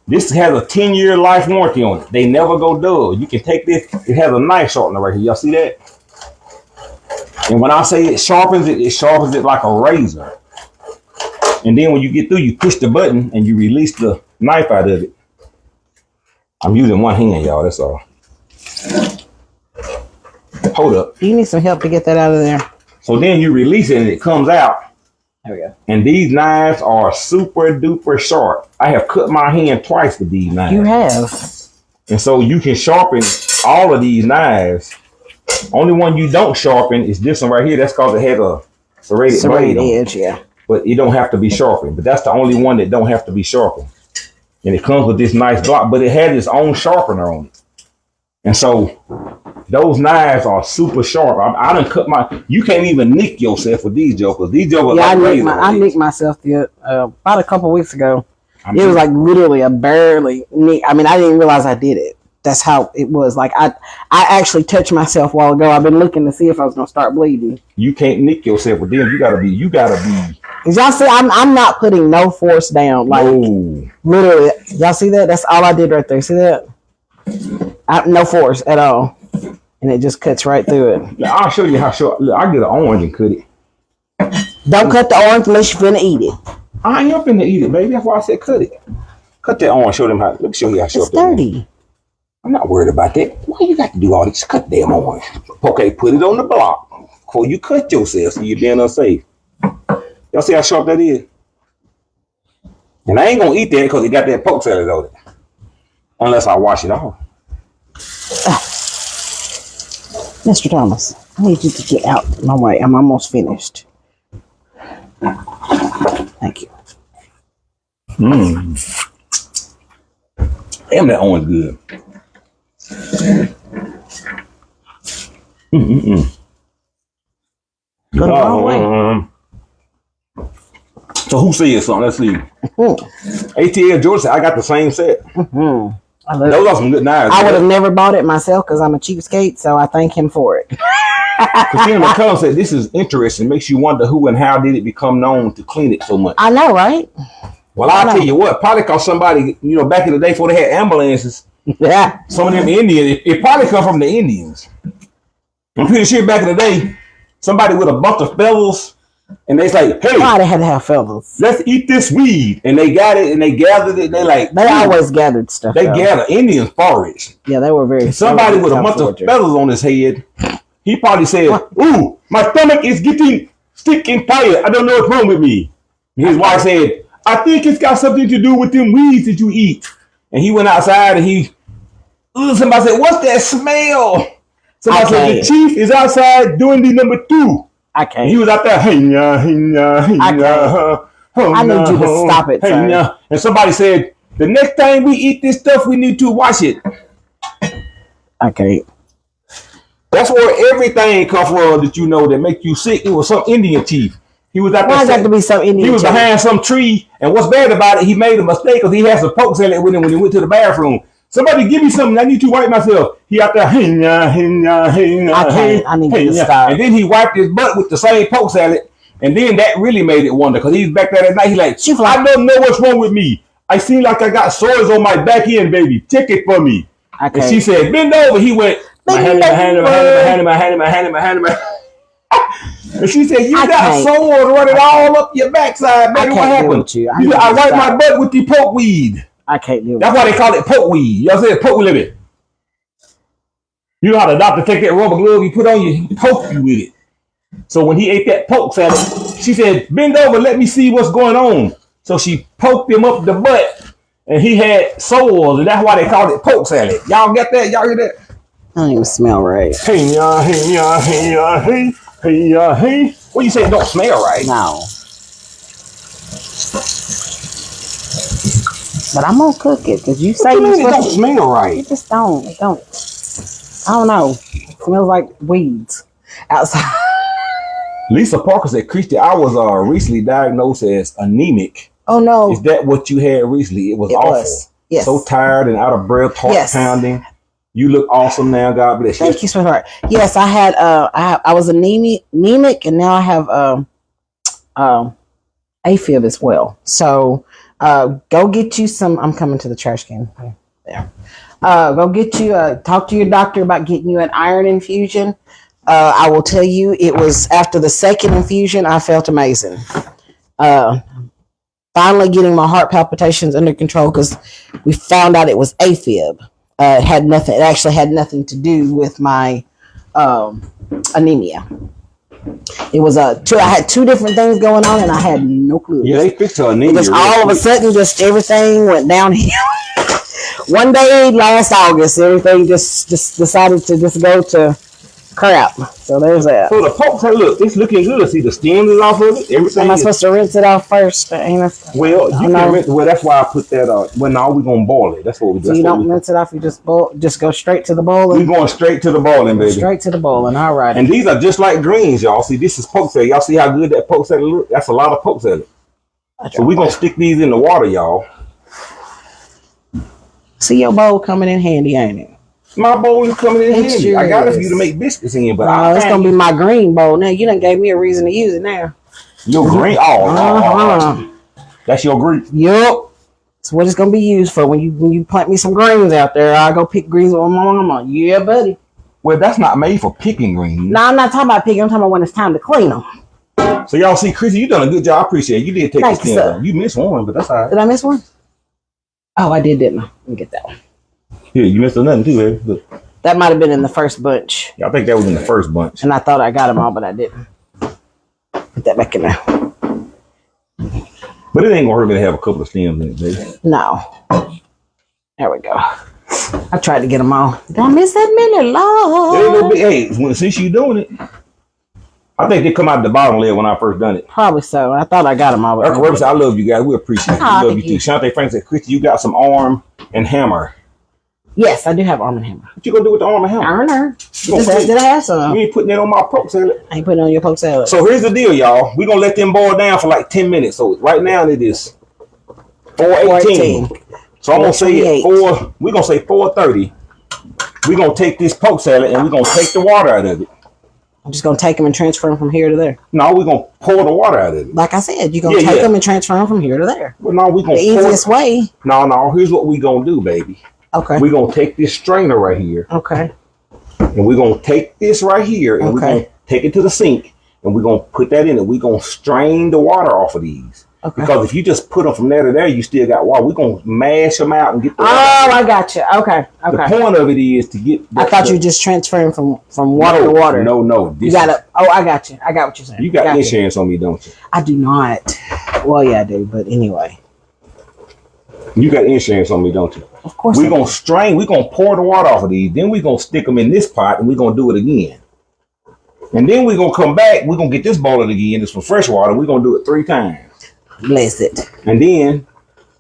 This has a 10-year life warranty on it. They never go dull. You can take this. It has a knife sharpener right here. Y'all see that? And when I say it sharpens it like a razor. And then when you get through, you push the button and you release the knife out of it. I'm using one hand, y'all. That's all. Hold up. You need some help to get that out of there. So then you release it and it comes out. There we go. And these knives are super duper sharp. I have cut my hand twice with these knives. You have. And so you can sharpen all of these knives. Only one you don't sharpen is this one right here. That's because it has a serrated blade on edge, yeah. But it don't have to be sharpened. But that's the only one that don't have to be sharpened. And it comes with this nice block, but it has its own sharpener on it. And so those knives are super sharp. I done cut my. You can't even nick yourself with these jokers. These jokers. Yeah, like I nicked myself about a couple weeks ago. I mean, it was like literally a barely nick. I mean, I didn't realize I did it. That's how it was. Like I actually touched myself a while ago. I've been looking to see if I was gonna start bleeding. You can't nick yourself with them. You gotta be. Cause y'all see, I'm not putting no force down. Like literally, y'all see that? That's all I did right there. See that? No force at all, and it just cuts right through it. I'll show you how short. Look, I get an orange and cut it. Don't cut the orange unless you're finna eat it. I ain't finna eat it, baby. That's why I said cut it. Cut that orange. Show them how. Let me show you how short. It's dirty. I'm not worried about that. Why you got to do all this? Cut damn orange. Okay, put it on the block before you cut yourself so you're being unsafe. Y'all see how sharp that is? And I ain't gonna eat that because it got that poke salad on it. Unless I wash it off. Mr. Thomas, I need you to get out my way. I'm almost finished. Thank you. Damn, that orange good. Go the wrong way. So who said something? Let's see. ATL George said I got the same set. Those are some good knives. I would have never bought it myself because I'm a cheapskate, so I thank him for it. Christina McCullum said this is interesting. Makes you wonder who and how did it become known to clean it so much. I know, right? Well, I'll tell you what, probably because somebody, back in the day before they had ambulances, yeah, some of them Indians, it probably come from the Indians. I'm pretty sure back in the day, somebody with a bunch of fellows, and they's like, hey, why they had to have feathers? Let's eat this weed. And they got it and they gathered it. They always gathered stuff. They gather Indian forage. Yeah, they were very. Somebody with a bunch of feathers on his head, he probably said, ooh, my stomach is getting sick and tired. I don't know what's wrong with me. And his wife said, I think it's got something to do with them weeds that you eat. And he went outside and somebody said, what's that smell? Somebody said, the chief is outside doing the number 2. I can't. And he was out there, I need you to stop it, sir. And somebody said, the next time we eat this stuff, we need to wash it. I can't. That's where everything comes from that make you sick. It was some Indian chief. He was out there. Why got to be some Indian? He was behind some tree, and what's bad about it, he made a mistake because he had some poke salad with him when he went to the bathroom. Somebody give me something. I need to wipe myself. He out there. I can't. I need to stop. And then he wiped his butt with the same poke salad, and then that really made it wonder because he's back there at night. He like, Chief, I don't know what's wrong with me. I seem like I got sores on my back end, baby. Check it for me. And she said, bend over. He went, my hand. And she said, you got sores running all up your backside, baby. What happened? I wiped my butt with the poke weed. I can't do it. That's why they call it poke weed. Y'all say poke weed. You know how the doctor take that rubber glove you put on you, he poke you with it. So when he ate that poke salad, she said, bend over, let me see what's going on. So she poked him up the butt, and he had sores, and that's why they called it poke salad. Y'all get that? Y'all hear that? I don't even smell right. Hey. What you say it don't smell right? No. But I'm gonna cook it because you say it don't smell right. It just don't. It don't. I don't know. It smells like weeds outside. Lisa Parker said, Christy, I was recently diagnosed as anemic. Oh no. Is that what you had recently? It was awful. Yes. So tired and out of breath, heart pounding. You look awesome now. God bless you. Thank you, sweetheart. Yes, I had I was anemic, and now I have AFib as well. So go get you some. I'm coming to the trash can. There. Go get you. Talk to your doctor about getting you an iron infusion. I will tell you, it was after the second infusion, I felt amazing. Finally getting my heart palpitations under control because we found out it was AFib. It had nothing. It actually had nothing to do with my anemia. It was I had 2 different things going on, and I had no clue. Yeah, they fixed her anemia. Because all of a sudden, just everything went downhill. One day last August, everything just decided to just go to crap. So there's that. So the poke salad, look, it's looking good. See, the stem is off of it. Everything. Am I supposed to rinse it off first? Well, you can rinse. Well, that's why I put that. Well, now we're gonna boil it. That's what we do. So you don't rinse it off. You just boil. Just go straight to the boiling. We're going straight to the boiling, baby. Straight to the boiling. All right. And these are just like greens, y'all. See, this is poke salad. Y'all see how good that poke salad look? That's a lot of poke salad. So we're gonna stick these in the water, y'all. See your bowl coming in handy, ain't it? My bowl is coming in handy. Sure I got it for you to make biscuits in, but it's gonna be my green bowl now. You done gave me a reason to use it now. Your green? Oh, that's your green. Yup. That's what it's gonna be used for. When you plant me some greens out there, I'll go pick greens with my mama. Yeah, buddy. Well, that's not made for picking greens. No, I'm not talking about picking. I'm talking about when it's time to clean them. So y'all see, Chrissy, you done a good job. I appreciate it. You did take the stem down. You missed one, but that's all right. Did I miss one? Oh, I did, didn't I? Let me get that one. Yeah, you missed nothing too, baby. Look. That might have been in the first bunch. Yeah, I think that was in the first bunch. And I thought I got them all, but I didn't. Put that back in there. But it ain't gonna hurt me to have a couple of stems in it, baby. No. There we go. I tried to get them all. Did I miss that many? Lord. Hey, since you doing it, I think they come out the bottom layer when I first done it. Probably so. I thought I got them all. I love you guys. We appreciate it. We love you too. Shante Frank said, Christy, you got some arm and hammer. Yes, I do have arm and hammer. What you gonna do with the arm and hammer? Did I have some? You ain't putting that on my poke salad. I ain't putting it on your poke salad. So here's the deal, y'all. We're gonna let them boil down for like 10 minutes. So right now it is 4:18. So I'm gonna say we're gonna say 4:30. We're gonna take this poke salad and we're gonna take the water out of it. I'm just gonna take them and transfer them from here to there. No, we're gonna pour the water out of it. Like I said, you're gonna take them and transfer them from here to there. Well, no, we're gonna the easiest way. No. Here's what we're gonna do, baby. Okay. We're gonna take this strainer right here. Okay. And we're gonna take this right here and we're gonna take it to the sink and we're gonna put that in it. We're gonna strain the water off of these. Okay. Because if you just put them from there to there, you still got water. We're gonna mash them out and get the water. I got you. Okay. The point of it is to get. I thought you were just transferring from water to water. No. You gotta. I got you. I got what you're saying. You got insurance on me, don't you? I do not. Well, yeah, I do. But anyway. You got insurance on me, don't you? Of course. We're gonna strain. We're gonna pour the water off of these. Then we're gonna stick them in this pot and we're gonna do it again. And then we're gonna come back. We're gonna get this boiling again. It's for fresh water. We're gonna do it 3 times. Bless it. And then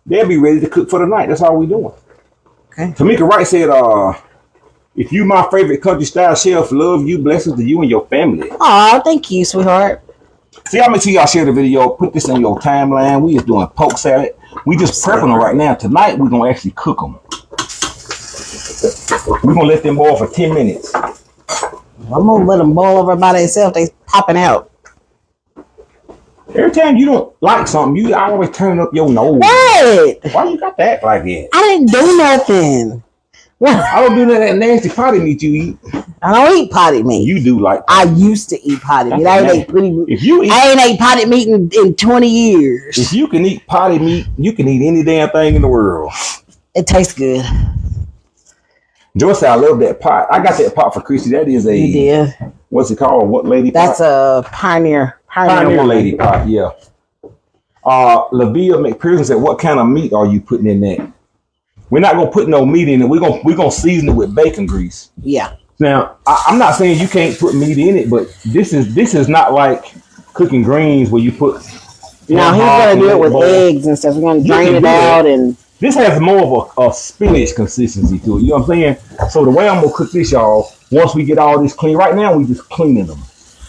they'll be ready to cook for the night. That's all we're doing. Okay. Tamika Wright said, if you my favorite country style chef, love you, blessings to you and your family. Oh, thank you, sweetheart. See, I'll make sure y'all share the video. Put this in your timeline. We just doing poke salad. We just prepping them right now. Tonight, we're going to actually cook them. We're going to let them boil for 10 minutes. I'm going to let them boil over by themselves. They popping out. Every time you don't like something, you always turn up your nose. What? Why you got that like that? I didn't do nothing. I don't do none of that nasty potty meat you eat. I don't eat potty meat. You do like I used to eat potty meat. I ain't ate potty meat in 20 years. If you can eat potty meat, you can eat any damn thing in the world. It tastes good. Joyce said, I love that pot. I got that pot for Chrissy. That is You did. What's it called? What lady pot? That's a Pioneer lady pot, yeah. Lavia McPherson said, what kind of meat are you putting in that? We're not gonna put no meat in it. We're gonna season it with bacon grease. Yeah. Now, I'm not saying you can't put meat in it, but this is not like cooking greens where you put. Now he's gonna do it with eggs and stuff. We're gonna drain it out, and this has more of a spinach consistency to it. You know what I'm saying? So the way I'm gonna cook this, y'all, once we get all this clean, right now we just cleaning them.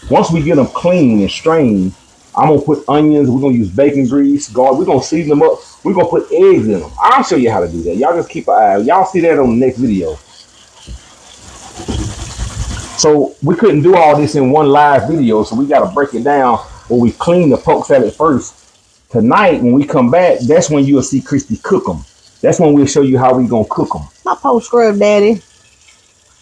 Once we get them clean and strained, I'm gonna put onions. We're gonna use bacon grease, garlic. We're gonna season them up. We're gonna put eggs in them. I'll show you how to do that. Y'all just keep an eye. Y'all see that on the next video. So we couldn't do all this in one live video, so we gotta break it down where we clean the poke salad first. Tonight, when we come back, that's when you'll see Christy cook them. That's when we'll show you how we gonna cook them. My poke scrub, Daddy.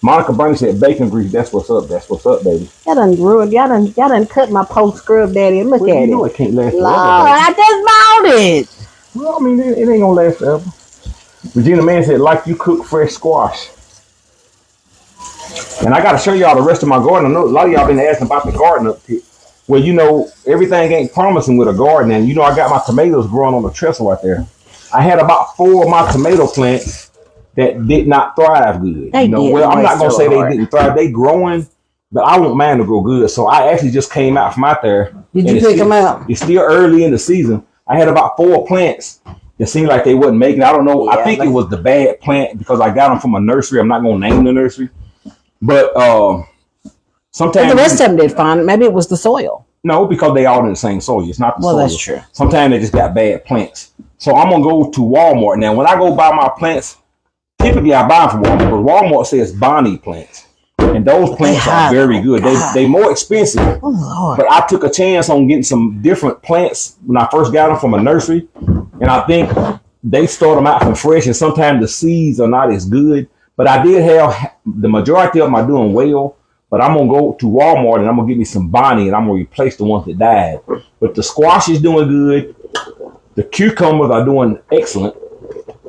Monica Bernie said bacon grease. That's what's up. That's what's up, baby. Y'all done ruined. Y'all done cut my poke scrub, Daddy. Look at it. You know it can't last forever. I just bought it. Well, I mean, it ain't gonna last forever. Regina Man said, like you cook fresh squash. And I gotta show y'all the rest of my garden. I know a lot of y'all been asking about the garden up here. Well, you know, everything ain't promising with a garden. And you know, I got my tomatoes growing on the trestle right there. I had about 4 of my tomato plants that did not thrive good. I'm not gonna say they didn't thrive. They growing, but I want mine to grow good. So I actually just came out from out there. Did you pick them out? It's still early in the season. I had about 4 plants. It seemed like they wasn't making. I don't know. Yeah, I think it was the bad plant because I got them from a nursery. I'm not going to name the nursery, but sometimes the rest of them did fine. Maybe it was the soil. No, because they all in the same soil. It's not the soil. Well, that's true. Sometimes they just got bad plants. So I'm gonna go to Walmart now. When I go buy my plants, typically I buy them from Walmart, but Walmart says Bonnie plants, and those plants are very good. They more expensive. Oh Lord! But I took a chance on getting some different plants when I first got them from a nursery, and I think they start them out from fresh, and sometimes the seeds are not as good. But I did have the majority of them are doing well. But I'm going to go to Walmart and I'm going to get me some Bonnie and I'm going to replace the ones that died. But the squash is doing good. The cucumbers are doing excellent.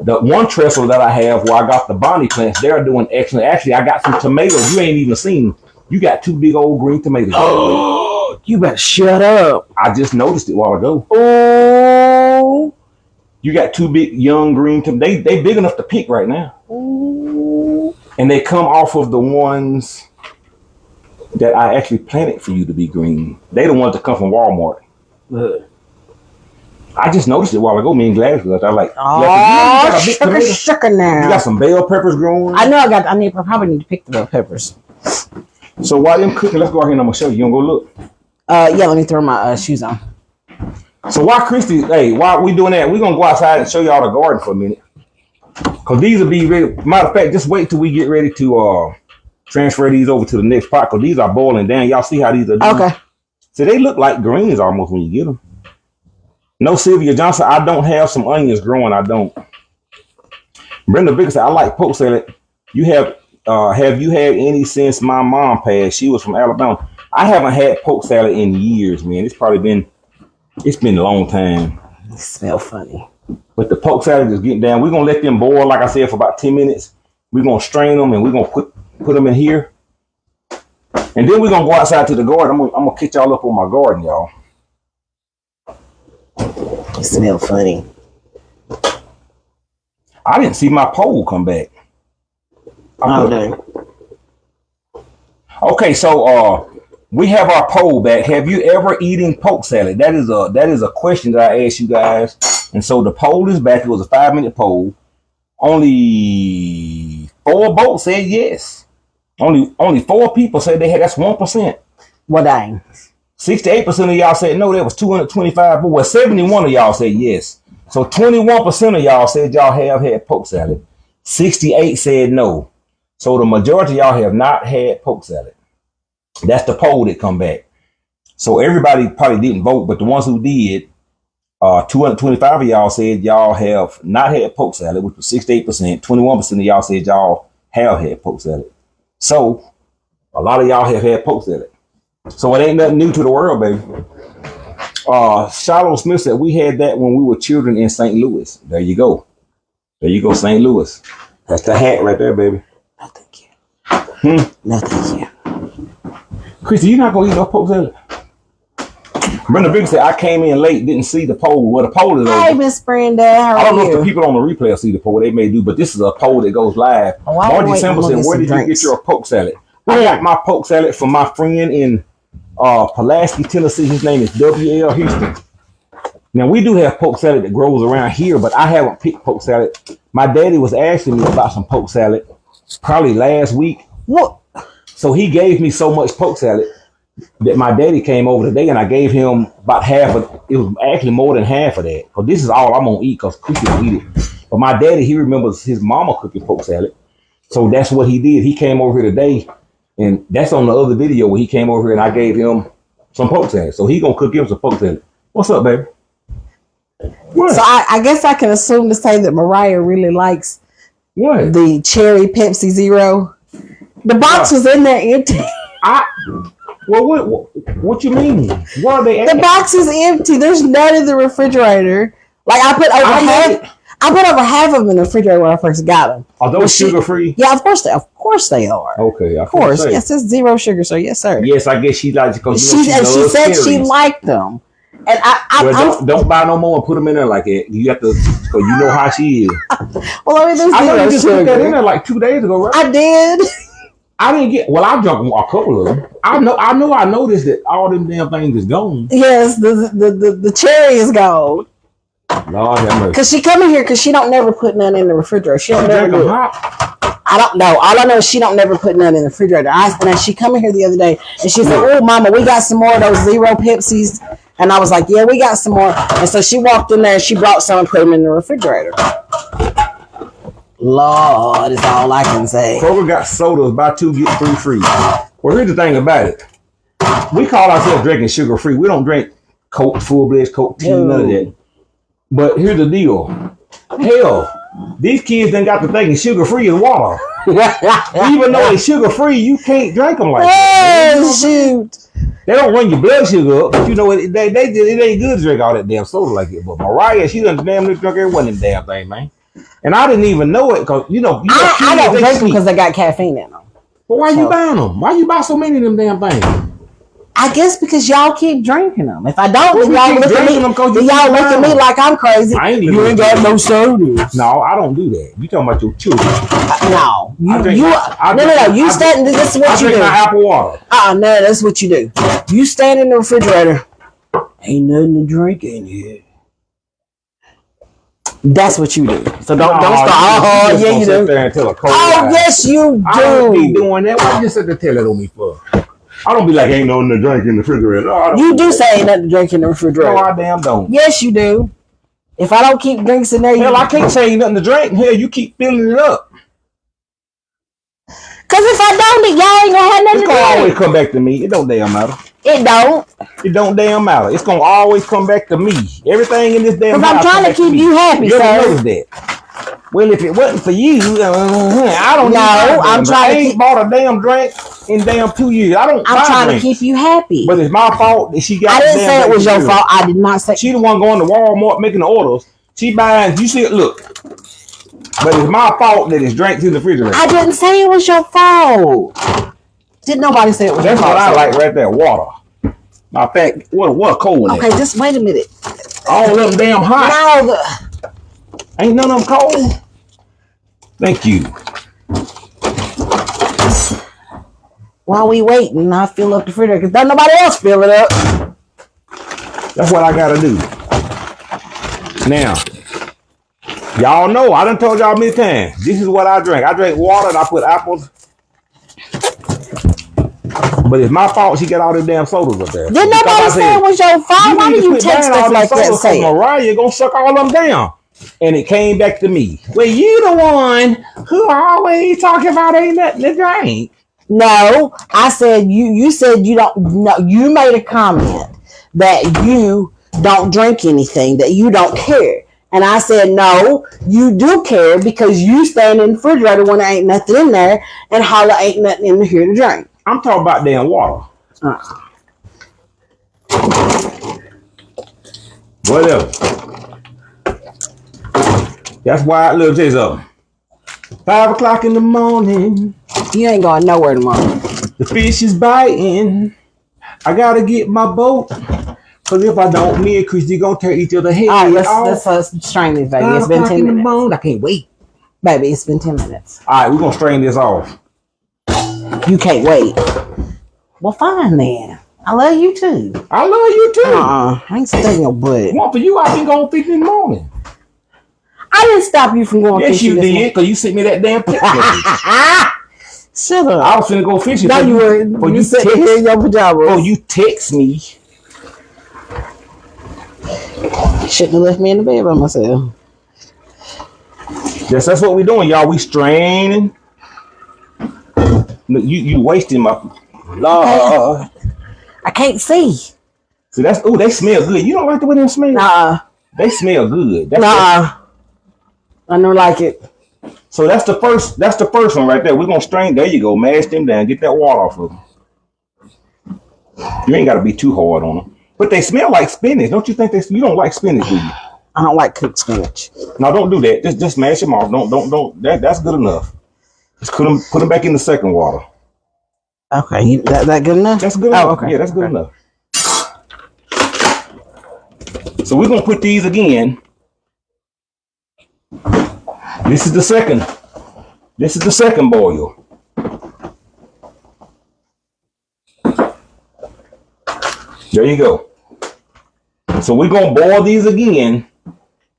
The one trestle that I have where I got the Bonnie plants, they're doing excellent. Actually, I got some tomatoes. You ain't even seen. You got 2 big old green tomatoes. Oh, you better shut up. I just noticed it a while ago. Oh. You got 2 big young green tomatoes. They big enough to pick right now. Oh. And they come off of the ones that I actually planted for you to be green. They the ones that come from Walmart. I just noticed it a while ago. Me and Gladys was I like. Oh, sugar now. You got some bell peppers growing. I know. I probably need to pick the bell peppers. So while them cooking, let's go out here and I'm gonna show you. You wanna go look? Yeah. Let me throw my shoes on. So while Christy, while we doing that, we're gonna go outside and show y'all the garden for a minute. Cause these will be ready. Matter of fact, just wait till we get ready to transfer these over to the next pot because these are boiling down. Y'all see how these are doing? Okay. So they look like greens almost when you get them. No, Sylvia Johnson, I don't have some onions growing. I don't. Brenda Bigger said, I like poke salad. You have you had any since my mom passed? She was from Alabama. I haven't had poke salad in years, man. It's been a long time. It smells funny. But the poke salad is getting down. We're going to let them boil, like I said, for about 10 minutes. We're going to strain them and we're going to put them in here. And then we're going to go outside to the garden. I'm going to catch y'all up on my garden, y'all. It smells funny. I didn't see my pole come back. Dang. Okay, so we have our poll back. Have you ever eaten poke salad? That is a question that I asked you guys. And so the poll is back. It was a 5-minute poll. Only 4 votes said yes. Only 4 people said they had. That's 1%. Well, dang. 68% of y'all said no. That was 225. But 71 of y'all said yes. So 21% of y'all said y'all have had poke salad. 68 said no. So the majority of y'all have not had poke salad. That's the poll that come back. So everybody probably didn't vote, but the ones who did, 225 of y'all said y'all have not had poke salad, which was 68%. 21% of y'all said y'all have had poke salad. So a lot of y'all have had poke salad. So it ain't nothing new to the world, baby. Shiloh Smith said we had that when we were children in St. Louis. There you go. There you go, St. Louis. That's the hat right there, baby. No, thank you. No, thank you. Chrissy, you're not going to eat no poke salad? Brenda Biggs said, I came in late, didn't see the poll. Well, the poll is over. Hi, Miss Brenda. How are you? I don't know if the people on the replay will see the poll. They may do, but this is a poll that goes live. Margie Semple said, where did you get your poke salad? I got my poke salad from my friend in Pulaski, Tennessee. His name is W.L. Houston. Now, we do have poke salad that grows around here, but I haven't picked poke salad. My daddy was asking me about some poke salad probably last week. What? So he gave me so much poke salad that my daddy came over today and I gave him about half of it. Was actually more than half of that. Because this is all I'm going to eat because Cookie don't eat it. But my daddy, he remembers his mama cooking poke salad. So that's what he did. He came over here today and that's on the other video where he came over here and I gave him some poke salad. So he going to cook him some poke salad. What's up, baby? What? So I guess I can assume to say that Mariah really likes what? The cherry Pepsi Zero. The box was in there empty. Well, what you mean? What are they? The box is empty. There's none in the refrigerator. Like I put over half of them in the refrigerator when I first got them. Are those sugar free? Yeah, of course they are. Okay, of course. Yes, it's 0 sugar. So yes, sir. Yes, I guess she likes it because she said she liked them. And don't buy no more and put them in there like that. You have to, because you know how she is. Well, I mean, I know you just put that in there like 2 days ago, right? I did. I didn't get. Well, I drunk a couple of them. I noticed that all them damn things is gone. Yes, the cherry is gone. Lord have mercy. Cause she come in here because she don't never put none in the refrigerator. She don't never do it. Hot. I don't know. All I know is she don't never put none in the refrigerator. And she come in here the other day and she said, "Oh, Mama, we got some more of those zero Pepsis." And I was like, "Yeah, we got some more." And so she walked in there and she brought some and put them in the refrigerator. Lord, is all I can say. Kroger got sodas, buy 2 get 3 free. Well, here's the thing about it. We call ourselves drinking sugar free. We don't drink Coke, full-fledged Coke, tea, none of that. But here's the deal. Hell, these kids done got to thinking sugar free is water. Even though it's sugar free, you can't drink them like that. Oh, shoot. They don't run your blood sugar up, but you know it ain't good to drink all that damn soda like it. But Mariah, she done damn near drunk every one of them damn things, man. And I didn't even know it because I don't drink them because they got caffeine in them. But why you buying them? Why you buy so many of them damn things? I guess because y'all keep drinking them. If I don't, then y'all look at me like I'm crazy. You ain't got no sodas. No, I don't do that. You talking about your children? No, You stand. This is what you do. I drink my apple water. No, that's what you do. You stand in the refrigerator. Ain't nothing to drink in here. That's what you do. So don't start. Oh, yeah, you do. Yes, you do. I don't be doing that. Why you just sit there tell it on me for? I don't be like, ain't nothing to drink in the refrigerator. No, you do say ain't nothing to drink in the refrigerator. No, I damn don't. Yes, you do. If I don't keep drinks in there, I can't say ain't nothing to drink. Hell, you keep filling it up. Because if I don't, then y'all ain't gonna have nothing to drink. It's gonna always come back to me. It don't damn matter. It don't. It don't damn matter. It's gonna always come back to me. Everything in this damn house. Because I'm trying to keep you happy, you notice that. Well, if it wasn't for you, I don't know. I'm trying to ain't bought a damn drink in damn 2 years. I'm trying to keep you happy. But it's my fault that she got. I didn't say it was your fault. I did not say. She the one going to Walmart making the orders. She buying. You see it? Look. But it's my fault that it's drinks in the refrigerator. I didn't say it was your fault. Didn't nobody say it was your fault? That's what I like right there. Water. My fact. What a cold. Okay, just wait a minute. All of them damn hot. Ain't none of them cold. Thank you. While we waiting, I fill up the refrigerator because don't nobody else fill it up. That's what I gotta do. Now, y'all know I done told y'all many times. This is what I drink. I drink water and I put apples. But it's my fault she got all them damn sodas up there. Didn't nobody say it was your fault? Why do you text us like that? Say Mariah gonna suck all them down. And it came back to me. Well, you the one who always talking about ain't nothing to drink. No, I said you said you don't. No, you made a comment that you don't drink anything, that you don't care. And I said, no, you do care because you stand in the refrigerator when there ain't nothing in there and holler ain't nothing in here to drink. I'm talking about damn water. Whatever. That's why, look, say something. 5 o'clock in the morning. You ain't going nowhere tomorrow. The fish is biting. I gotta get my boat. Cause if I don't, me and Christy gonna tear each other head off. Let's strain this, baby. It's been 10 minutes. I can't wait. Baby, it's been 10 minutes. All right, we're gonna strain this off. You can't wait. Well, fine then. I love you too. I love you too. I ain't studying your butt. One for you, I been going fishing in the morning. I didn't stop you from going fishing. Yes, you did, because you sent me that damn picture. Shut up. I was finna go fishing. No, you were. You sitting here in your pajamas. Oh, you text me. Shouldn't have left me in the bed by myself. Yes, that's what we're doing, y'all. We straining. Look, you wasting my Lord. I can't see. See, that's they smell good. You don't like the way they smell? Nah. They smell good. I don't like it. So that's the first one right there. We're gonna strain. There you go. Mash them down. Get that water off of them. You ain't gotta be too hard on them. But they smell like spinach. Don't you think you don't like spinach, do you? I don't like cooked spinach. No, don't do that. Just mash them off. Don't. That's good enough. Just put them back in the second water. Okay, that good enough? That's good enough. Okay. Yeah, that's good enough. So we're gonna put these again. This is the second boil. There you go. So we're gonna boil these again.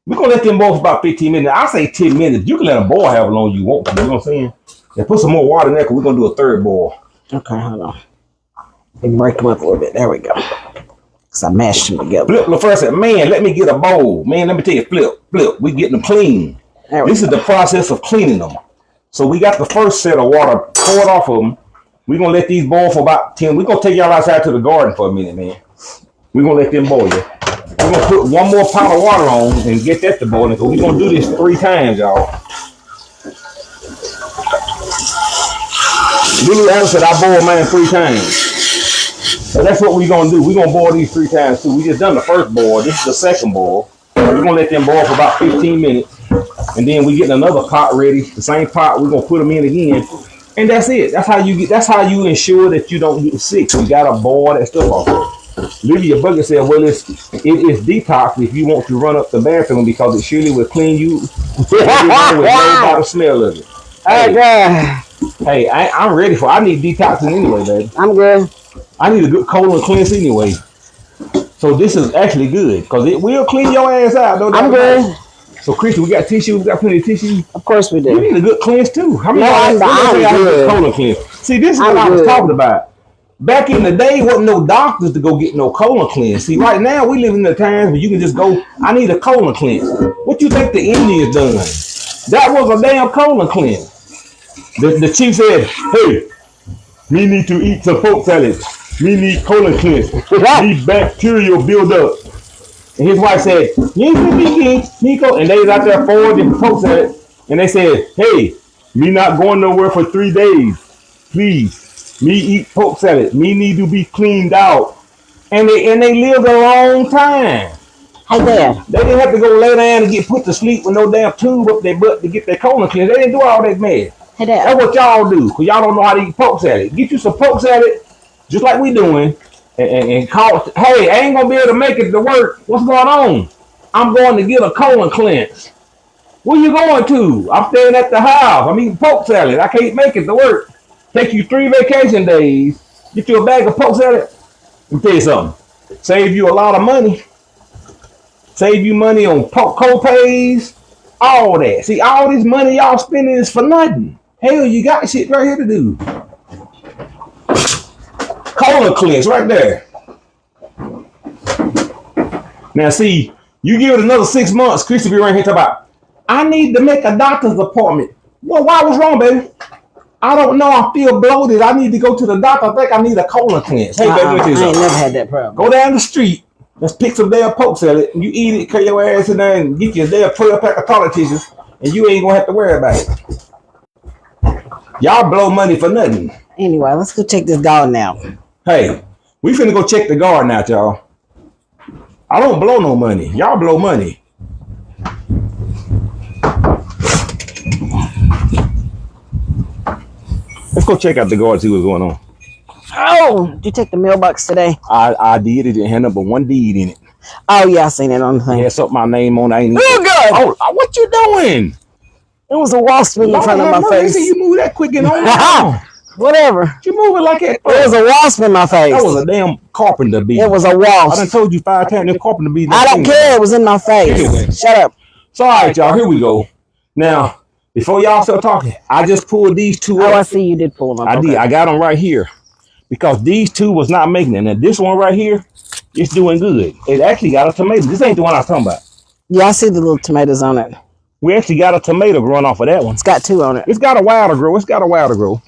We're gonna let them boil for about 15 minutes. I say 10 minutes. You can let them boil however long you want to. You know what I'm saying? And put some more water in there because we're gonna do a third boil. Okay, hold on. Let me break them up a little bit. There we go. Because I mashed them together. Flip LaFleur said, man, let me get a bowl. Man, let me tell you, Flip. We getting them clean. This is the process of cleaning them. So we got the first set of water poured off of them. We're gonna let these boil for about 10. We're gonna take y'all outside to the garden for a minute, man. We're gonna let them boil. We're gonna put one more pot of water on and get that to boiling. So we're gonna do this 3 times, y'all. Lily Adams said I boiled mine 3 times. So that's what we're gonna do. We're gonna boil these 3 times too. We just done the first boil. This is the second boil. We're gonna let them boil for about 15 minutes. And then we get another pot ready. The same pot, we're gonna put them in again. And that's it. That's how you ensure that you don't get sick. You gotta boil that stuff off. Lydia Bucket said, well, it is detox if you want to run up the bathroom because it surely will clean you with no smell of it. Hey, I'm ready for it. I need detoxing anyway, baby. I'm good. I need a good colon cleanse anyway. So this is actually good because it will clean your ass out. I'm good. So, Christy, we got tissue. We got plenty of tissue. Of course we do. You need a good cleanse too. How many I'm good. colon cleanse? See, this is what I was talking about. Back in the day, wasn't no doctors to go get no colon cleanse. See, right now we live in the times where you can just go. I need a colon cleanse. What you think the Indians done? That was a damn colon cleanse. The chief said, "Hey, me need to eat some pork salad. Me need colon cleanse. Need bacterial build up." And his wife said, Nico, and they was out there forwarding pork salad, and they said, "Hey, me not going nowhere for 3 days. Please. Me eat pork salad. Me need to be cleaned out." And they lived a long time. Hey, Dad. They didn't have to go lay down and get put to sleep with no damn tube up their butt to get their colon cleansed. They didn't do all that, man. Hey, Dad. That's what y'all do, because y'all don't know how to eat pork salad. Get you some pork salad, just like we doing, and call it, hey, I ain't going to be able to make it to work. What's going on? I'm going to get a colon cleanse. Where you going to? I'm staying at the house. I'm eating pork salad. I can't make it to work. Take you 3 vacation days. Get you a bag of pork salad. Let me tell you something. Save you a lot of money. Save you money on co-pays. All that. See, all this money y'all spending is for nothing. Hell, you got shit right here to do. Colon cleanse right there. Now, see, you give it another 6 months, Chris will be right here talking about, I need to make a doctor's appointment. Well, why was wrong, baby? I don't know. I feel bloated. I need to go to the doctor. I think I need a colon cleanse. Hey, baby, I ain't never had that problem. Go down the street. Let's pick some damn pork salad. You eat it, cut your ass in there, and get your damn 12-pack of toilet tissues, and you ain't gonna have to worry about it. Y'all blow money for nothing. Anyway, let's go check this garden out. Hey, we finna go check the garden out, y'all. I don't blow no money. Y'all blow money. Let's go check out the garden, see what's going on. Oh, did you take the mailbox today? I did. It didn't have no but one deed in it. Oh, yeah, I seen it on the thing. Yeah, something my name on. I ain't Real good. Oh, what you doing? It was a wasp in front of my face. You move that quick and on. Whatever. You move it like that. It was a wasp in my face. That was a damn carpenter bee. It was a wasp. I done told you 5 times that carpenter bee. I don't care. It was in my face. Anyway. Shut up. So, all right, y'all. Here we go. Now, before y'all start talking, I just pulled these 2 up. Oh, I see you did pull them. I did. I got them right here. Because these 2 was not making it. Now, this one right here, it's doing good. It actually got a tomato. This ain't the one I was talking about. Yeah, I see the little tomatoes on it. We actually got a tomato growing off of that one. It's got 2 on it. It's got a while to grow.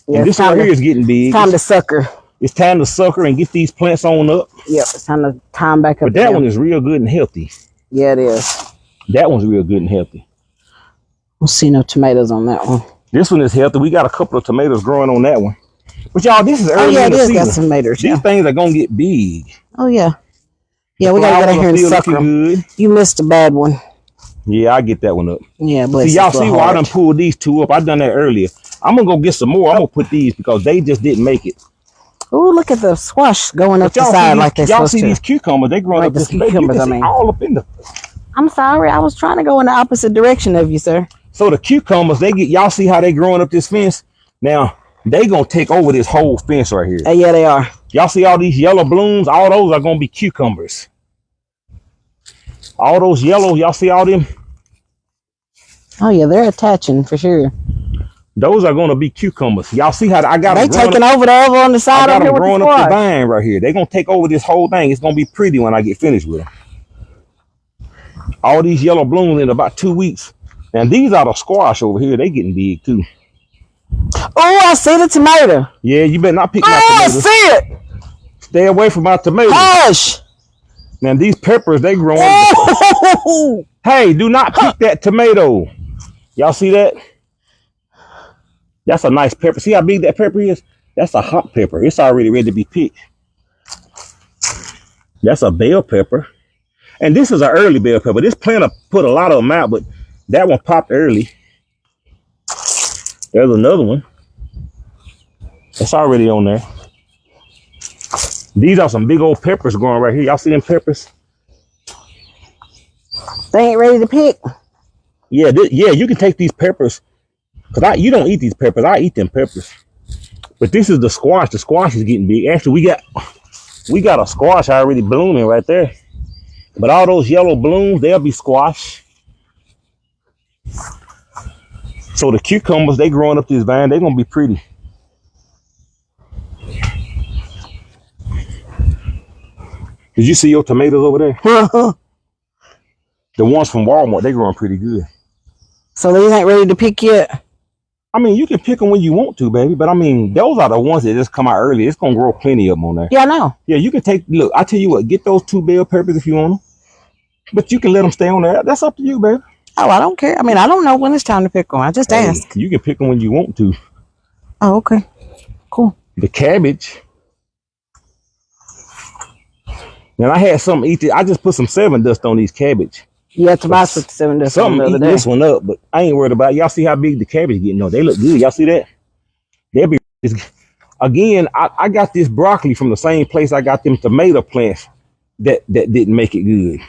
Yeah, and this one here is getting big. Time to sucker. It's time to sucker and get these plants on up. Yep, it's time to time back up. But that one is real good and healthy. Yeah, it is. That one's real good and healthy. Don't see no tomatoes on that one. This one is healthy. We got a couple of tomatoes growing on that one. But y'all, this is early in the season. Got some tomatoes. These things are gonna get big. Oh yeah. Yeah, we gotta get in here and sucker them. You missed a bad one. Yeah, I get that one up. Yeah, but see, y'all see why I done pulled these 2 up. I done that earlier. I'm gonna go get some more. I'm gonna put these because they just didn't make it. Oh, look at the squash going up the side like they're supposed to. Y'all see these cucumbers? They growing like up this cucumbers. I mean, all up in the. I'm sorry, I was trying to go in the opposite direction of you, sir. So the cucumbers, y'all see how they growing up this fence? Now, They gonna take over this whole fence right here. Yeah, they are. Y'all see all these yellow blooms? All those are gonna be cucumbers. All those yellow, y'all see all them? Oh yeah, they're attaching for sure. Those are gonna be cucumbers. Y'all see how I got they taking over the other on the side over here with growing the up the vine right here. They're gonna take over this whole thing. It's gonna be pretty when I get finished with them. All these yellow blooms in about 2 weeks. And these are the squash over here. They getting big too. Oh, I see the tomato. Yeah, you better not pick my tomatoes. I see it. Stay away from my tomatoes. Hush. Now these peppers, they growing. Oh. Hey, do not pick that tomato. Y'all see that? That's a nice pepper. See how big that pepper is? That's a hot pepper. It's already ready to be picked. That's a bell pepper. And this is an early bell pepper. This plant put a lot of them out, but that one popped early. There's another one. It's already on there. These are some big old peppers growing right here. Y'all see them peppers? They ain't ready to pick. Yeah, you can take these peppers. Because you don't eat these peppers. I eat them peppers. But this is the squash. The squash is getting big. Actually, we got a squash already blooming right there. But all those yellow blooms, they'll be squash. So the cucumbers, they growing up this vine, they're going to be pretty. Did you see your tomatoes over there? The ones from Walmart, they growing pretty good. So these ain't ready to pick yet? I mean, you can pick them when you want to, baby. But I mean, those are the ones that just come out early. It's going to grow plenty of them on there. Yeah, I know. Yeah, you can look, I tell you what, get those 2 bell peppers if you want them. But you can let them stay on there. That's up to you, baby. Oh, I don't care. I mean, I don't know when it's time to pick them. I just ask. You can pick them when you want to. Oh, okay. Cool. The cabbage. Now, I had something eat it. I just put some 7 dust on these cabbage. Yeah, Tobias put the 7 dust on the other day. This one up, but I ain't worried about it. Y'all see how big the cabbage getting? No, they look good. Y'all see that? They'll be again. I got this broccoli from the same place I got them tomato plants that didn't make it good.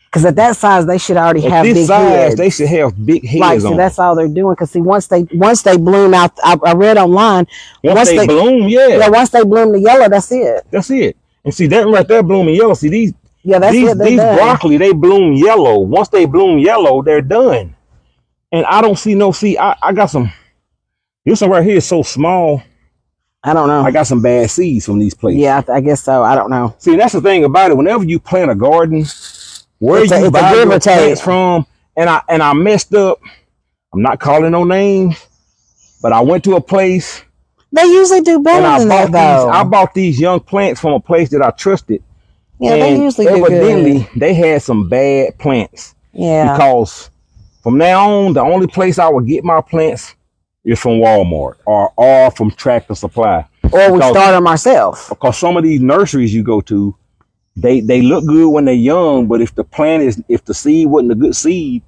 Because at that size, they should already have big heads. They should have big heads on. That's all they're doing. Because see, once they bloom out, I read online. Once they bloom, yeah. Once they bloom the yellow, that's it. That's it. And see that right there blooming yellow. See these. Yeah, that's it. These broccoli, they bloom yellow. Once they bloom yellow, they're done. And I don't see I got some. This one right here is so small. I don't know. I got some bad seeds from these places. Yeah, I guess so. I don't know. See, that's the thing about it. Whenever you plant a garden, where you buy your plants from, and I messed up. I'm not calling no names, but I went to a place. They usually do better than that, though. I bought these young plants from a place that I trusted. Yeah, they usually do good. Evidently, they had some bad plants. Yeah. Because from now on, the only place I would get my plants is from Walmart or from Tractor Supply. Or we start them ourselves. Because some of these nurseries you go to, they look good when they're young, but if the seed wasn't a good seed,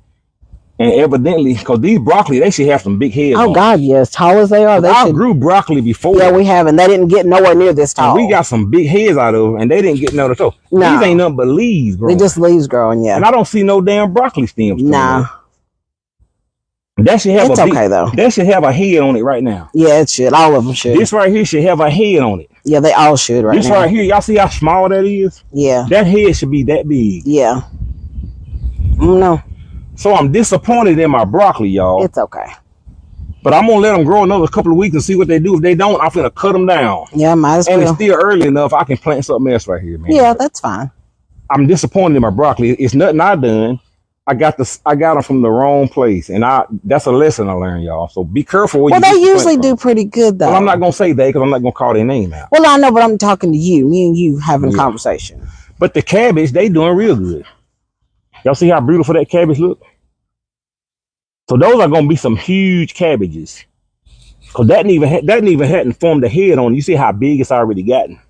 and evidently, because these broccoli, they should have some big heads. Oh, God, yes. Tall as they are. I grew broccoli before. Yeah, we have, and they didn't get nowhere near this tall. And we got some big heads out of them, and they didn't get none of those. No. These ain't nothing but leaves growing. They're just leaves growing, yeah. And I don't see no damn broccoli stems. Nah. That should have okay, though. That should have a head on it right now. Yeah, it should. All of them should. This right here should have a head on it. Yeah, they all should right now. This right here, y'all see how small that is? Yeah. That head should be that big. Yeah. No. So I'm disappointed in my broccoli, y'all. It's okay. But I'm going to let them grow another couple of weeks and see what they do. If they don't, I'm going to cut them down. Yeah, might as well. And it's still early enough, I can plant something else right here, man. Yeah, that's fine. I'm disappointed in my broccoli. It's nothing I done. I got them from the wrong place. And that's a lesson I learned, y'all. So be careful. Well, they usually do pretty good, though. Well, I'm not going to say that because I'm not going to call their name out. Well, I know, but I'm talking to you. Me and you having a conversation. But the cabbage, they doing real good. Y'all see how beautiful that cabbage look? So those are going to be some huge cabbages. Because that even hadn't formed a head on it. You see how big it's already gotten.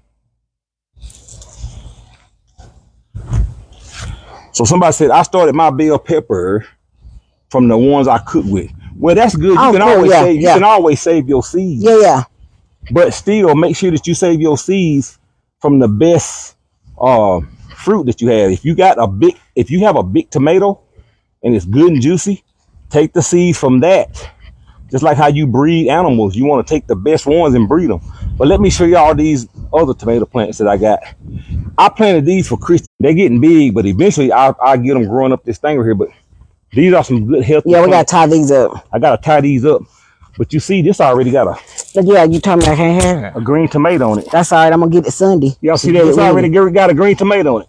So somebody said, I started my bell pepper from the ones I cook with. Well, that's good. You can always save your seeds. Yeah. But still, make sure that you save your seeds from the best fruit that you have. If you have a big tomato and it's good and juicy, take the seeds from that. Just like how you breed animals, you want to take the best ones and breed them. But let me show y'all these other tomato plants that I got. I planted these for Christy. They're getting big, but eventually I'll get them growing up this thing right here. But these are some good healthy Yeah, we plants. gotta tie these up. I gotta tie these up. But you see, this already got But yeah, you told me I can't have a it. green tomato on it. That's all right. I'm gonna get it Sunday. Y'all see that? It's already got a green tomato on it.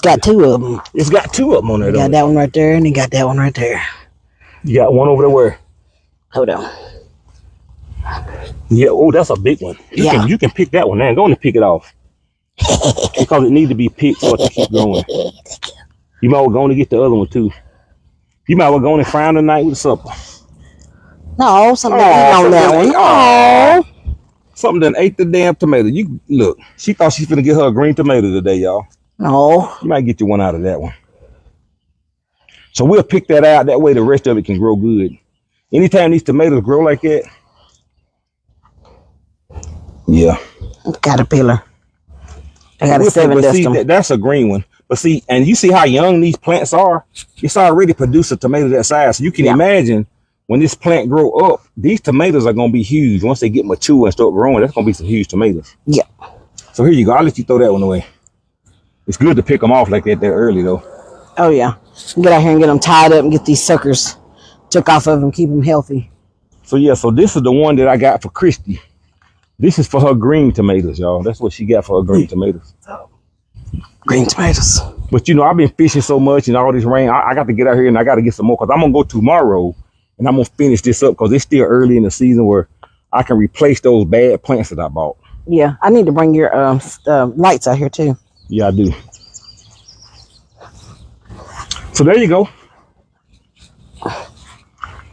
Got two of them. It's got two of them on there. Got that one right there, and you got that one right there. You got one over there where? Hold on. Yeah. Oh, that's a big one. You can pick that one now. Go on and pick it off because it needs to be picked so it can keep growing. You might well go on and get the other one too. You might well go on and fry tonight with supper. No, something on that one. Oh, something done ate the damn tomato. You look. She thought she's finna get her a green tomato today, y'all. no. You might get you one out of that one. So we'll pick that out. That way the rest of it can grow good. Anytime these tomatoes grow like that, yeah. Caterpillar. I got a 7 decimal. That's a green one. But see, and you see how young these plants are? It's already produced a tomato that size. So you can imagine when this plant grow up, these tomatoes are going to be huge. Once they get mature and start growing, that's going to be some huge tomatoes. Yeah. So here you go. I'll let you throw that one away. It's good to pick them off like that early, though. Oh, yeah. Get out here and get them tied up and get these suckers took off of them, keep them healthy. So, yeah, so this is the one that I got for Christy. This is for her green tomatoes, y'all. That's what she got for her green tomatoes. Green tomatoes. But, you know, I've been fishing so much and all this rain. I got to get out here and I got to get some more because I'm going to go tomorrow and I'm going to finish this up because it's still early in the season where I can replace those bad plants that I bought. Yeah, I need to bring your lights out here, too. Yeah, I do. So there you go.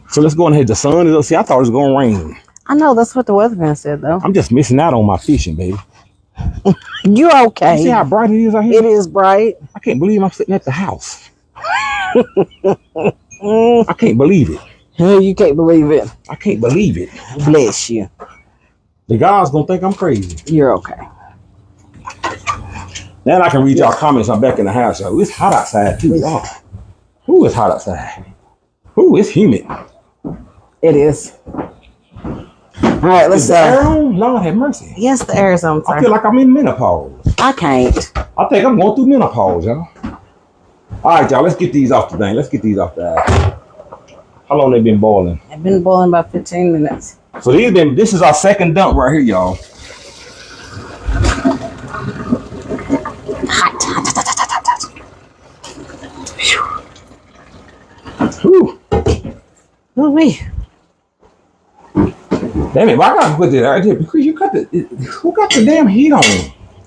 So let's go ahead. The sun is up. See, I thought it was going to rain. I know, that's what the weatherman said, though. I'm just missing out on my fishing, baby. You're okay. You see how bright it is out here? It is bright. I can't believe I'm sitting at the house. I can't believe it. You can't believe it. I can't believe it. Bless you. The guys going to think I'm crazy. You're okay. Now I can read y'all comments. I'm back in the house. Y'all. It's hot outside, too. Oh. Ooh, it's hot outside. Ooh, it's humid. It is. All right, let's the air on? Lord have mercy. Yes, the air is on. I feel like I'm in menopause. I can't. I think I'm going through menopause, y'all. All right, y'all. Let's get these off the thing. Let's get these off the eye. How long they been boiling? They've been boiling about 15 minutes. So this is our second dump right here, y'all. Hot. Whew. Oh, wait. Damn it, why I gotta put this right here? Because you got who got the damn heat on?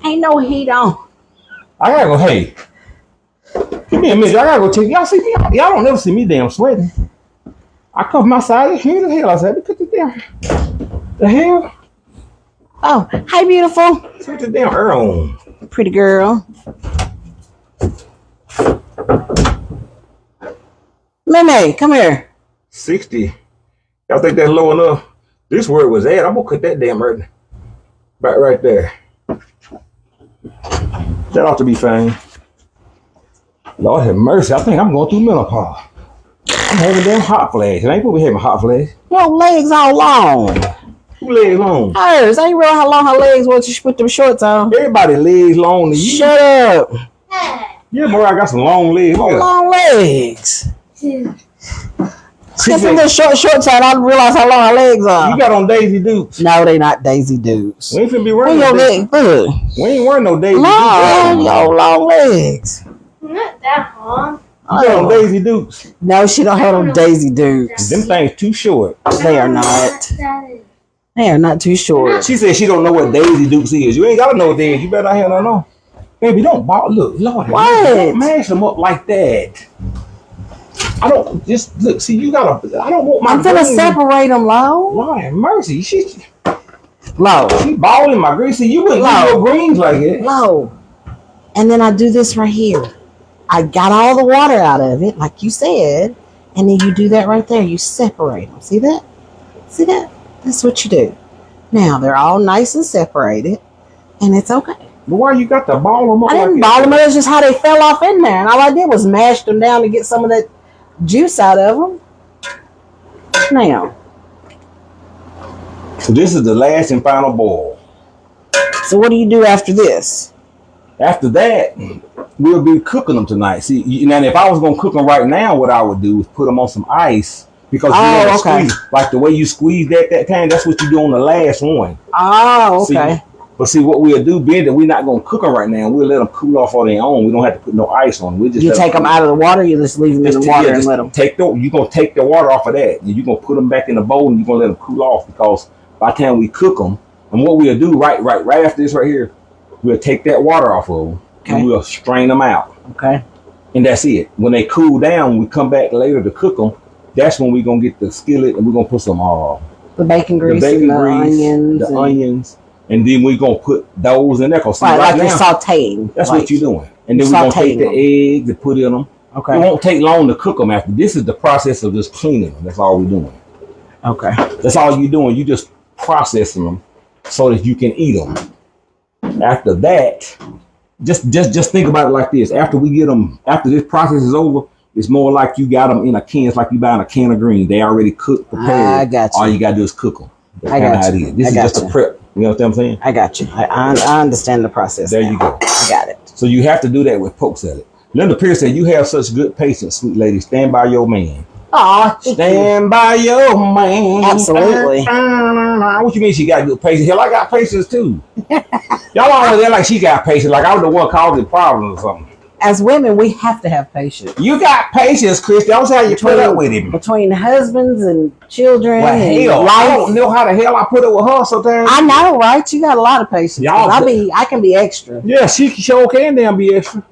Ain't no heat on. I gotta go, hey. Give me a minute. I gotta go check. Y'all see me? Y'all don't never see me damn sweating. I cover my side. It's humid as hell. I said, put the damn. The hell? Oh, hi, beautiful. Put the damn air on. Pretty girl. Meme, come here. 60. Y'all think that's low enough? This where it was at. I'm gonna cut that damn right there. That ought to be fine. Lord have mercy. I think I'm going through menopause. I'm having damn hot flash. It ain't gonna be having hot flash. Your legs all long. Who legs long? Hers. I ain't realize how long her legs was. She put them shorts on. Everybody legs long to you. Shut up. Yeah, boy, I got some long legs. Look at Long legs. She Get some said, little shorts on. I didn't realize how long her legs are. you got on Daisy Dukes. No, they not Daisy Dukes. We ain't finna be Where wearing your no Daisy. legs? Look. We ain't wearing no Daisy Long, Dukes. your long legs. Not that long. You got on Daisy Dukes. No, she don't have them Daisy Dukes. Them things too short. They are not. They are not too short. She said she don't know what Daisy Dukes is. You ain't gotta know what they is. You better not have no know. Baby, don't ball. Look, Lord, What? don't mash them up like that. I don't just look. See, you gotta. I don't want my. I'm gonna green- separate them, Lo. Lord have mercy. She Lo. balling my green. See, you wouldn't Low. do your greens like that. Low. And then I do this right here. I got all the water out of it, like you said. And then you do that right there. You separate them. See that? See that? That's what you do. Now, they're all nice and separated. And it's okay. But why you got to ball them up? I didn't ball them. That's just how they fell off in there. And all I did was mash them down to get some of that juice out of them. Now. So this is the last and final boil. So what do you do after this? After that, we'll be cooking them tonight. See, now if I was gonna cook them right now, what I would do is put them on some ice because okay. Squeeze, like the way you squeeze that time. That's what you do on the last one. Oh, okay. But see, what we'll do, being that we're not gonna cook them right now, we'll let them cool off on their own. We don't have to put no ice on them. We just take them out of the water. You just leave them in the water and let them. You're gonna take the water off of that, and you're gonna put them back in the bowl, and you're gonna let them cool off because by the time we cook them, and what we'll do right after this right here, we'll take that water off of them. Okay. And we'll strain them out. Okay. And that's it. When they cool down, when we come back later to cook them, that's when we're going to get the skillet and we're going to put some the bacon grease, the onions. And then we're going to put those in there. Right now, you're sauteing. That's what you're doing. And then we're going to take the eggs and put in them. Okay. It won't take long to cook them after. This is the process of just cleaning them. That's all we're doing. Okay. That's all you're doing. You just processing them so that you can eat them. After that, just think about it like this. After we get them, after this process is over, it's more like you got them in a can. It's like you buying a can of greens. They already cooked, prepared. I got you. All you got to do is cook them. That's I got you. This is just a prep. You know what I'm saying? I got you. I understand the process. There now. you go. I got it. So you have to do that with poke salad. Linda Pierce said, "You have such good patience, sweet lady. Stand by your man." Oh, stand by your man. Absolutely. What you mean she got good patience? Hell, I got patience too. Y'all always act like she got patience, like I was the one causing problems or something. As women, we have to have patience. You got patience, Chris. Don't say how you put up with him. Between husbands and children. Well, hell, I don't know how the hell I put up with her sometimes. I know, right? You got a lot of patience. I can be extra. Yeah, she sure can damn be extra.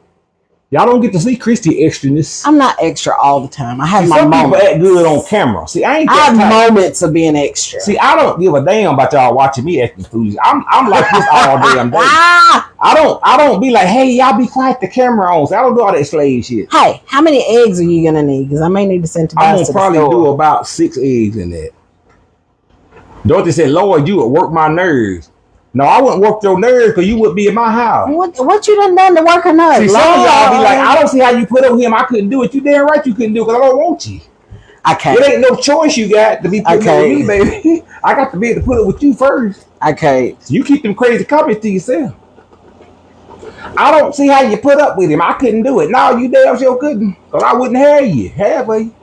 Y'all don't get to see Christy extraness. I'm not extra all the time. I have my moments. Some people act good on camera. See, I have moments of being extra. See, I don't give a damn about y'all watching me acting foolish. I'm like this all damn day. I don't be like, hey, y'all be quiet. The camera on. So I don't do all that slave shit. Hey, how many eggs are you gonna need? Because I may need to send Tobias. I'm gonna probably do about 6 eggs in that. Dorothy said, "Lord, you would work my nerves." No, I wouldn't work your nerves because you would be in my house. What you done to work her nerves? See, some of y'all be like, I don't see how you put up with him. I couldn't do it. You damn right you couldn't do it because I don't want you. I can't. It ain't no choice you got to be putting up with me, baby. I got to be able to put it with you first. I can't. You keep them crazy comments to yourself. I don't see how you put up with him. I couldn't do it. No, you damn sure couldn't because I wouldn't have you. Have you?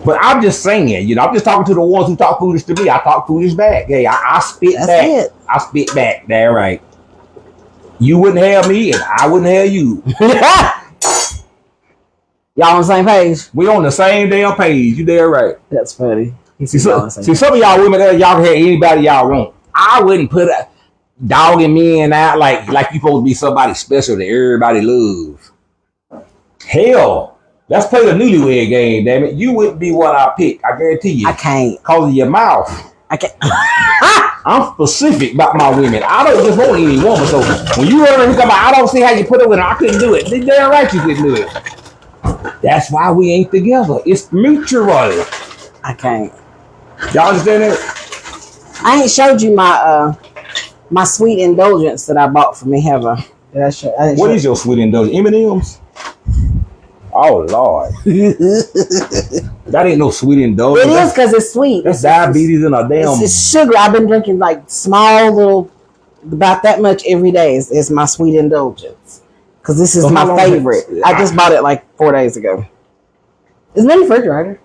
But I'm just saying, I'm just talking to the ones who talk foolish to me. I talk foolish back. Hey, I spit That's back. It. I spit back. That's right. You wouldn't have me, and I wouldn't have you. Y'all on the same page? We on the same damn page. You damn right. That's funny. See, some of y'all women there, y'all can have anybody y'all want. I wouldn't put a dogging men out like you supposed to be somebody special that everybody loves. Hell. Let's play the newlywed game, damn it. You wouldn't be what I pick. I guarantee you. I can't. Because of your mouth. I can't. I'm specific about my women. I don't just want any woman. So when you run and come out, I don't see how you put it with her. I couldn't do it. They're damn right you couldn't do it. That's why we ain't together. It's mutual. I can't. Y'all understand that? I ain't showed you my my sweet indulgence that I bought for me, have I? Did I show? What is your sweet indulgence? M&M's? Oh, Lord. That ain't no sweet indulgence. It is because it's sweet. That's diabetes in a damn... It's sugar. I've been drinking like small little, about that much every day is my sweet indulgence. Because this is my favorite. I just bought it like 4 days ago. It's in the refrigerator.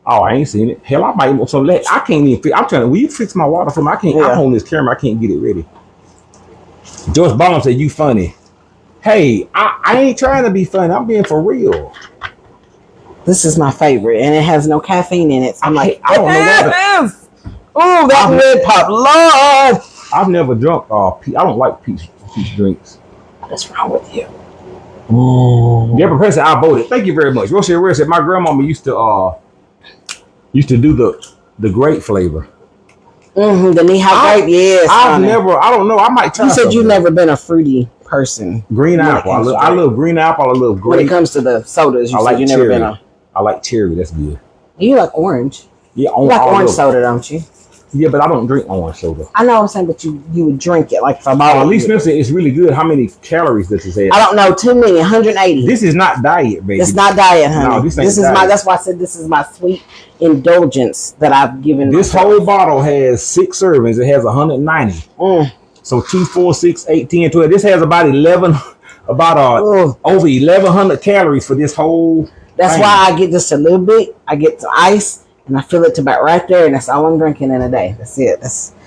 Oh, I ain't seen it. Hell, I might want some of that. I can't even fix... I'm trying to... Will you fix my water for me? I can't... I'm on this camera. I can't get it ready. George Bond said, you funny. Hey, I ain't trying to be funny. I'm being for real. This is my favorite, and it has no caffeine in it. So I'm like, I don't know what. Oh, that red pop, Lord! I've never drunk. I don't like peach drinks. What's wrong with you? Deborah Preston, I voted. Thank you very much. Rochelle Rare said my grandmama used to do the grape flavor. The knee-high grape, yes. I don't know. I might try. You said you've never been a fruity person. Green apple. I love green apple. I love grape. When it comes to the sodas, you said you've never been a... I like cherry. That's good. You like orange. Yeah, you like orange soda, don't you? Yeah, but I don't drink orange soda. I know what I'm saying, but you would drink it. Like if I bought it. At least Smith said it's really good. How many calories does it say? I don't know. Too many. 180. This is not diet, baby. It's not diet, honey. No, this ain't is diet. my. That's why I said this is my sweet indulgence that I've given. This myself. whole bottle has 6 servings. It has 190. So 2, 4, 6, 8, 10, 12. This has about 11, over 1,100 calories for this whole. That's thing. why I get just a little bit. I get some ice and I fill it to about right there, and that's all I'm drinking in a day. That's it.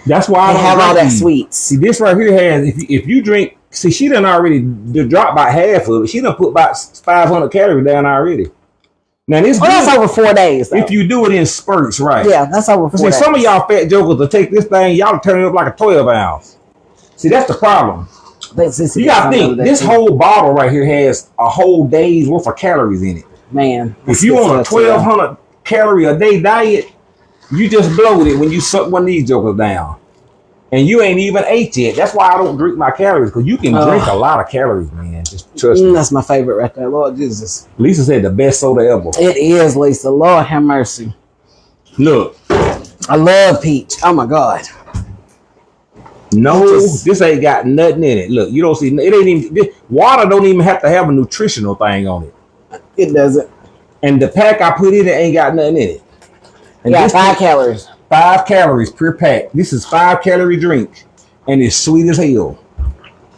That's why I have all that these. sweets. See, this right here has if you drink. See, she done already dropped about half of it. She done put about 500 calories down already. Now this. That's over 4 days. Though. If you do it in spurts, right? Yeah, that's over 4 days. Some of y'all fat jokers will take this thing, y'all turn it up like a 12 ounce. See, that's the problem. You gotta think, this whole bottle right here has a whole day's worth of calories in it. Man. If you on a 1,200 calorie a day diet, you just blowed it when you suck one of these jokers down. And you ain't even ate yet. That's why I don't drink my calories, because you can drink a lot of calories, man. Just trust me. That's my favorite right there. Lord Jesus. Lisa said the best soda ever. It is, Lisa. Lord have mercy. Look. I love peach. Oh my God. No, this ain't got nothing in it. Look, you don't see it. Ain't even water. Don't even have to have a nutritional thing on it. It doesn't. And the pack I put in it ain't got nothing in it. And yeah, 5 calories. 5 calories per pack. This is 5-calorie drink, and it's sweet as hell.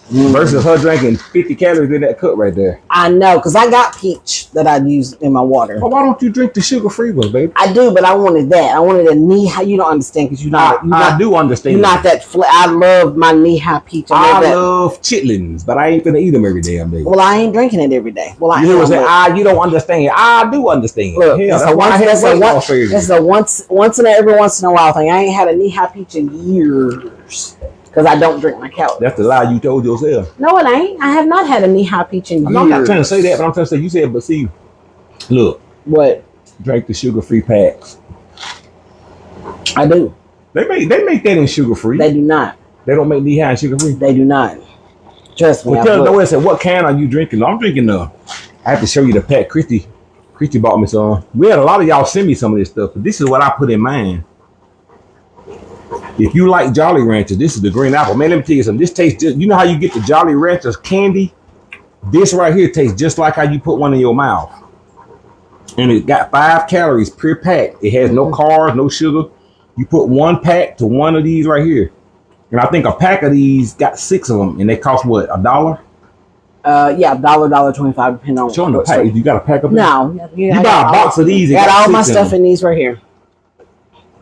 Versus her drinking 50 calories in that cup right there. I know, because I got peach that I use in my water. Well, why don't you drink the sugar-free one, baby? I do, but I wanted that. I wanted a knee-high. You don't understand because I do understand. You're not that. I love my knee-high peach. I love chitlins, but I ain't gonna eat them every damn day. Well, I ain't drinking it every day. Well, you don't understand. I do understand. Look, hell, that's a once in every once in a while thing. I ain't had a knee-high peach in years. Because I don't drink my calories. That's the lie you told yourself. No, it ain't. I have not had a knee-high peach in years. I'm not trying to say that, but I'm trying to say, you said, but see, look. What? Drink the sugar-free packs. I do. They make that in sugar-free. They do not. They don't make knee-high in sugar-free? They do not. Trust me. Well, tell no one said, what can are you drinking? I'm drinking I have to show you the pack. Christy bought me some. We had a lot of y'all send me some of this stuff, but this is what I put in mine. If you like Jolly Ranchers, this is the green apple. Man, let me tell you something. This tastes just, you know how you get the Jolly Ranchers candy? This right here tastes just like how you put one in your mouth. And it got 5 calories per pack. It has no carbs, no sugar. You put 1 pack to one of these right here. And I think a pack of these got 6 of them. And they cost what, $1? Yeah, $1.25 depending on. Showing the pack. You got a pack of them? No. You buy a box of these. Got all my stuff in these right here.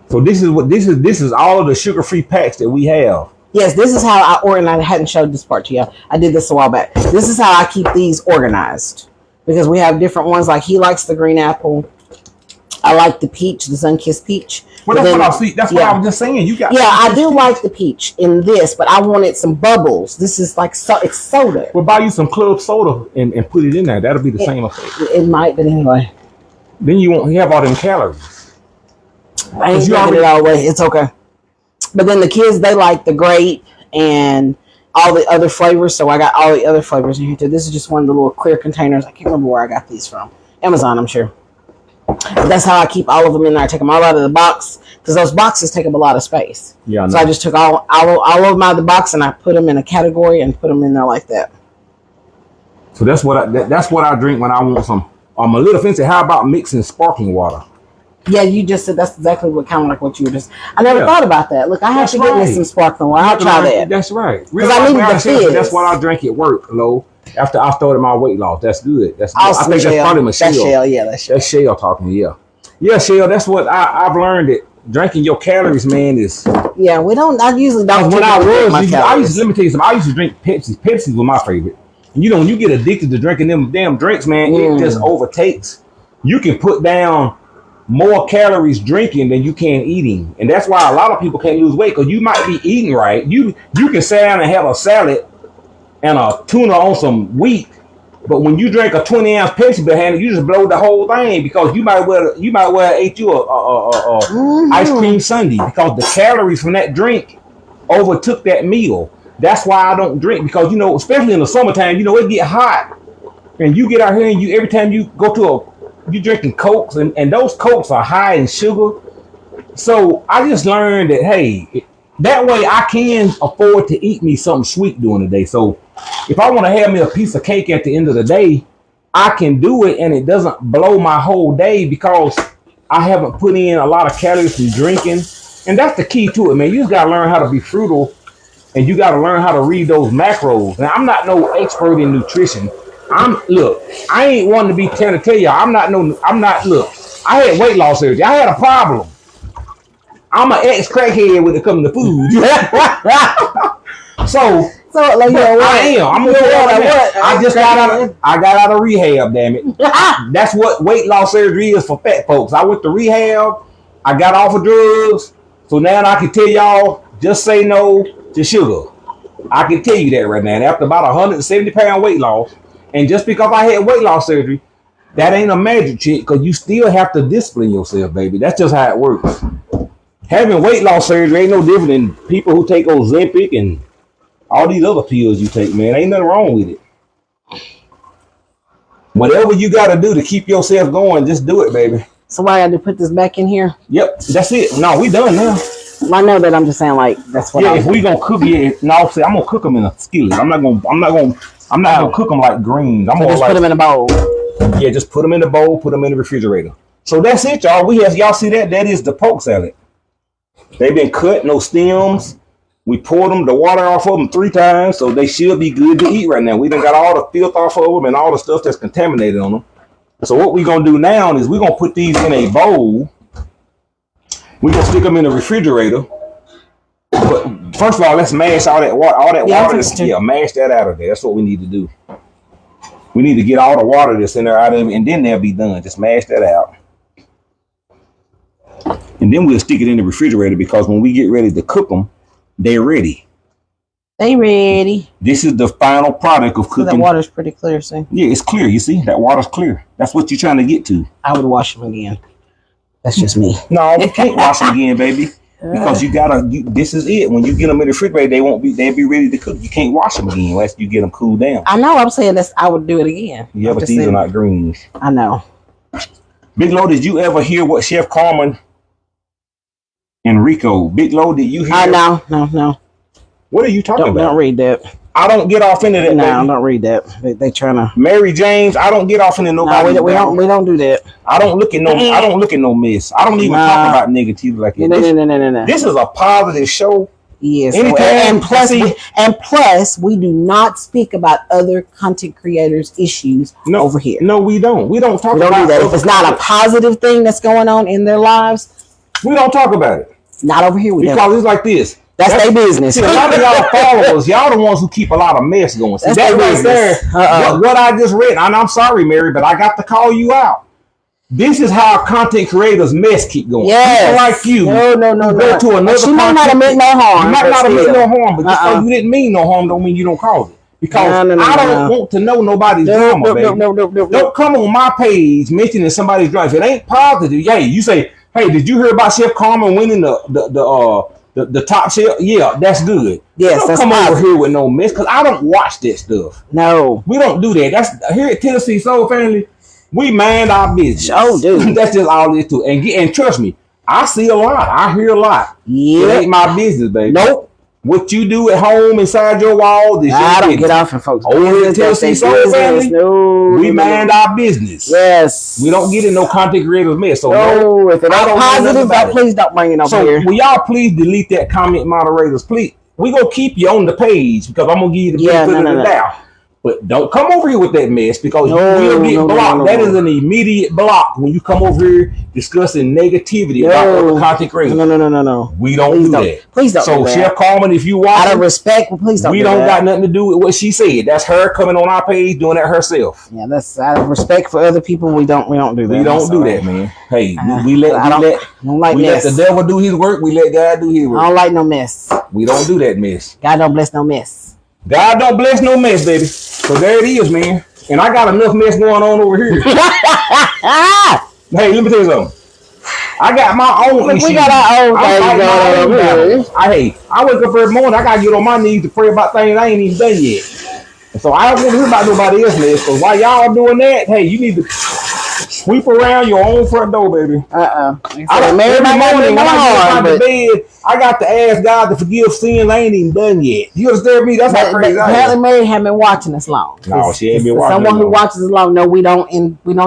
So this is all of the sugar-free packs that we have. Yes, this is how I organize. I hadn't showed this part to you. I did this a while back. This is how I keep these organized. Because we have different ones. Like he likes the green apple. I like the peach, the sun-kissed peach. Well, that's what I see. That's what I was just saying. You got. Yeah, I do like the peach in this, but I wanted some bubbles. This is like it's soda. We'll buy you some club soda and put it in there. That'll be the same effect. It might, but anyway. Then you won't have all them calories. I ain't drinking it all the way. It's okay. But then the kids, they like the grape and all the other flavors. So I got all the other flavors in here too. This is just one of the little clear containers. I can't remember where I got these from. Amazon, I'm sure. But that's how I keep all of them in there. I take them all out of the box because those boxes take up a lot of space. Yeah. So I just took all of them out of the box and I put them in a category and put them in there like that. So that's what I drink when I want some. I'm a little fancy. How about mixing sparkling water? Yeah, you just said that's exactly what you were just. I never thought about that. Look, I have to get me some sparkling water. I'll try that. That's right. Because I need the fizz. That's what I drink at work, Lo. After I started my weight loss, that's good. That's awesome. I think that's probably Michelle. That's Shell, yeah, that's Shell. That's Shell talking. Yeah, Shell. That's what I've learned that drinking your calories, man, is. Yeah, we don't. I usually don't. When I used to, let me tell you something. I used to drink Pepsi. Pepsi was my favorite. And when you get addicted to drinking them damn drinks, man, it just overtakes. You can put down more calories drinking than you can eating, and that's why a lot of people can't lose weight because you might be eating right. You can sit down and have a salad and a tuna on some wheat, but when you drink a 20-ounce Pepsi behind it, you just blow the whole thing because you might well ate you a ice cream sundae because the calories from that drink overtook that meal. That's why I don't drink because especially in the summertime, it get hot, and you get out here and every time you go to you drinking Cokes and those Cokes are high in sugar So I just learned that, hey, that way I can afford to eat me something sweet during the day. So if I want to have me a piece of cake at the end of the day, I can do it and it doesn't blow my whole day because I haven't put in a lot of calories from drinking. And that's the key to it, man. You just got to learn how to be frugal and you got to learn how to read those macros. Now, I'm not no expert in nutrition. Look, I ain't one to be trying to tell you, look, I had weight loss surgery. I had a problem. I'm an ex-crackhead when it comes to food. So like, I am. I'm gonna I just got out of rehab, damn it. That's what weight loss surgery is for fat folks. I went to rehab. I got off of drugs. So now I can tell y'all, just say no to sugar. I can tell you that right now. And after about 170-pound weight loss, and just because I had weight loss surgery, that ain't a magic trick because you still have to discipline yourself, baby. That's just how it works. Having weight loss surgery ain't no different than people who take Ozempic and all these other pills you take, man. Ain't nothing wrong with it. Whatever you got to do to keep yourself going, just do it, baby. So I got to put this back in here? Yep, that's it. No, we done now. I know that. I'm just saying, like, that's what. Yeah, if we gonna cook it, no, see, I'm gonna cook them in a skillet. I'm not gonna cook them like greens. I'm so gonna just put them in a bowl. Yeah, just put them in the bowl, put them in the refrigerator. So that's it, y'all. Y'all see that? That is the Polk salad. They've been cut, no stems. We poured the water off of them 3 times, so they should be good to eat right now. We done got all the filth off of them and all the stuff that's contaminated on them. So what we're gonna do now is we're gonna put these in a bowl. We're gonna stick them in the refrigerator. But first of all, let's mash all that water. Mash that out of there. That's what we need to do. We need to get all the water that's in there out of it, and then they'll be done. Just mash that out. And then we'll stick it in the refrigerator because when we get ready to cook them, they're ready. They ready. This is the final product of cooking. So the water's pretty clear, see? Yeah, it's clear. You see? That water's clear. That's what you're trying to get to. I would wash them again. That's just me. No, we can't wash them again, baby. Because this is it. When you get them in the refrigerator, they'll be ready to cook. You can't wash them again unless you get them cooled down. I know. I'm saying I would do it again. Yeah, but these are not greens. I know. Big Lo, did you ever hear what Chef Carmen Enrico? Big Lo, did you hear? No. What are you talking about? Don't read that. I don't get off into that. No, don't read that. They trying to. Mary James, I don't get off into nobody. No, we don't do that. I don't look at no mess. I don't even talk about negativity like that. No. This is a positive show. Yes. Anytime, and plus, we do not speak about other content creators' issues over here. No, we don't. We don't talk about that. If it's not a positive thing that's going on in their lives, we don't talk about it. Not over here. Because it's like this. That's their business. See, a lot of y'all followers, y'all the ones who keep a lot of mess going. See, that right there, what I just read, and I'm sorry, Mary, but I got to call you out. This is how content creators mess keep going. People like you. No. Go to another. She might not have meant no harm. You might not have meant no harm, but because you didn't mean no harm, don't mean you don't cause it. Because I don't want to know nobody's drama, baby. No. Don't come on my page mentioning somebody's drama. If it ain't positive, you say, hey, did you hear about Chef Carmen winning the top shelf? Yeah, that's good. Yes, don't that's come positive. over here with no mess because I don't watch that stuff. No, we don't do that. That's here at Tennessee Soul Family. We mind our business. Oh, dude, that's just all it is to. And trust me, I see a lot. I hear a lot. Yeah, it ain't my business, baby. Nope. What you do at home inside your walls is I don't get off in folks. Over at Tennessee Soul Family, we mind our business. Yes, we don't get in no content creators mess. So no, if it ain't positive, please don't bring it over here. So will y'all please delete that comment, moderators? Please, we gonna keep you on the page because I'm gonna give you the benefit of the doubt. But don't come over here with that mess because you will get blocked. That is an immediate block when you come over here discussing negativity about other content creators. No. We don't do that. Please don't. So do that. Chef Carmen, if you watch, out of respect, please don't. We don't got nothing to do with what she said. That's her coming on our page doing that herself. Yeah, that's out of respect for other people. We don't do that. We don't do that, man. Hey, we let the devil do his work. We let God do his work. I don't like no mess. We don't do that mess. God don't bless no mess. God don't bless no mess, baby. So there it is, man. And I got enough mess going on over here. Hey, let me tell you something. I got my own issues. We got our own things going on. I wake up every morning. I got to get on my knees to pray about things I ain't even done yet. And so I don't want to hear about nobody else's mess. Because while y'all doing that, hey, you need to Sweep around your own front door, baby. I Every morning when I get out hard, of bed, I got to ask God to forgive sins I ain't even done yet. You understand me? That's how crazy I apparently am. Mary haven't been watching us long. No, she ain't been watching. Someone who watches us long, no, we don't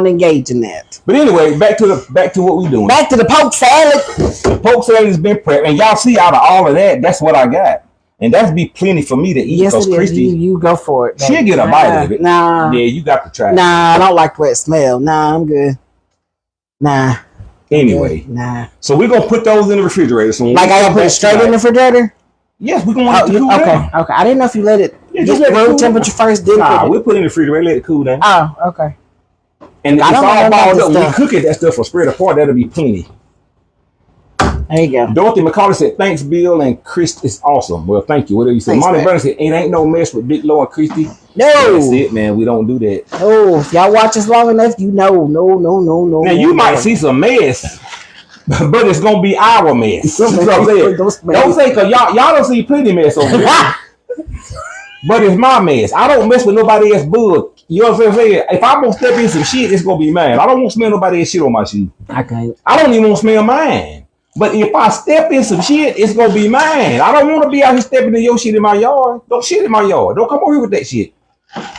engage in that. But anyway, back to what we doing. Back to the poke salad. The poke salad has been prepped, and y'all see out of all of that, that's what I got. And that's be plenty for me to eat. Yes, because it is. Christy, You go for it. she'll get a bite of it. Nah. Yeah, you got to try it. Nah, I don't like the way it smells. Nah, I'm good. Nah. Anyway. Nah. So we're going to put those in the refrigerator. So like I gotta put it straight in the refrigerator? Yes, we're going to want it to cool down. Okay. I didn't know if you let it just let it room cool temperature down. first. Then Nah, we'll put it in the refrigerator, let it cool down. Oh, okay. And I it's don't know all about balled this up. When we stuff. cook it, that stuff will spread apart. That'll be plenty. There you go. Dorothy McCauley said, thanks, Bill, and Chris is awesome. Well, thank you. Whatever you said. Thanks, Monty man. Burns said, it ain't no mess with Big Low and Christy. No. That's it, man. We don't do that. Oh, if y'all watch us long enough, you know. No. Now, you might see some mess, but it's going to be our mess. That's what I'm saying. Don't say, because y'all don't see plenty mess over here. But it's my mess. I don't mess with nobody else's bug. You know what I'm saying? If I'm going to step in some shit, it's going to be mine. I don't want to smell nobody else's shit on my shoe. I can't. I don't even want to smell mine. But if I step in some shit, it's going to be mine. I don't want to be out here stepping in your shit in my yard. Don't shit in my yard. Don't come over here with that shit.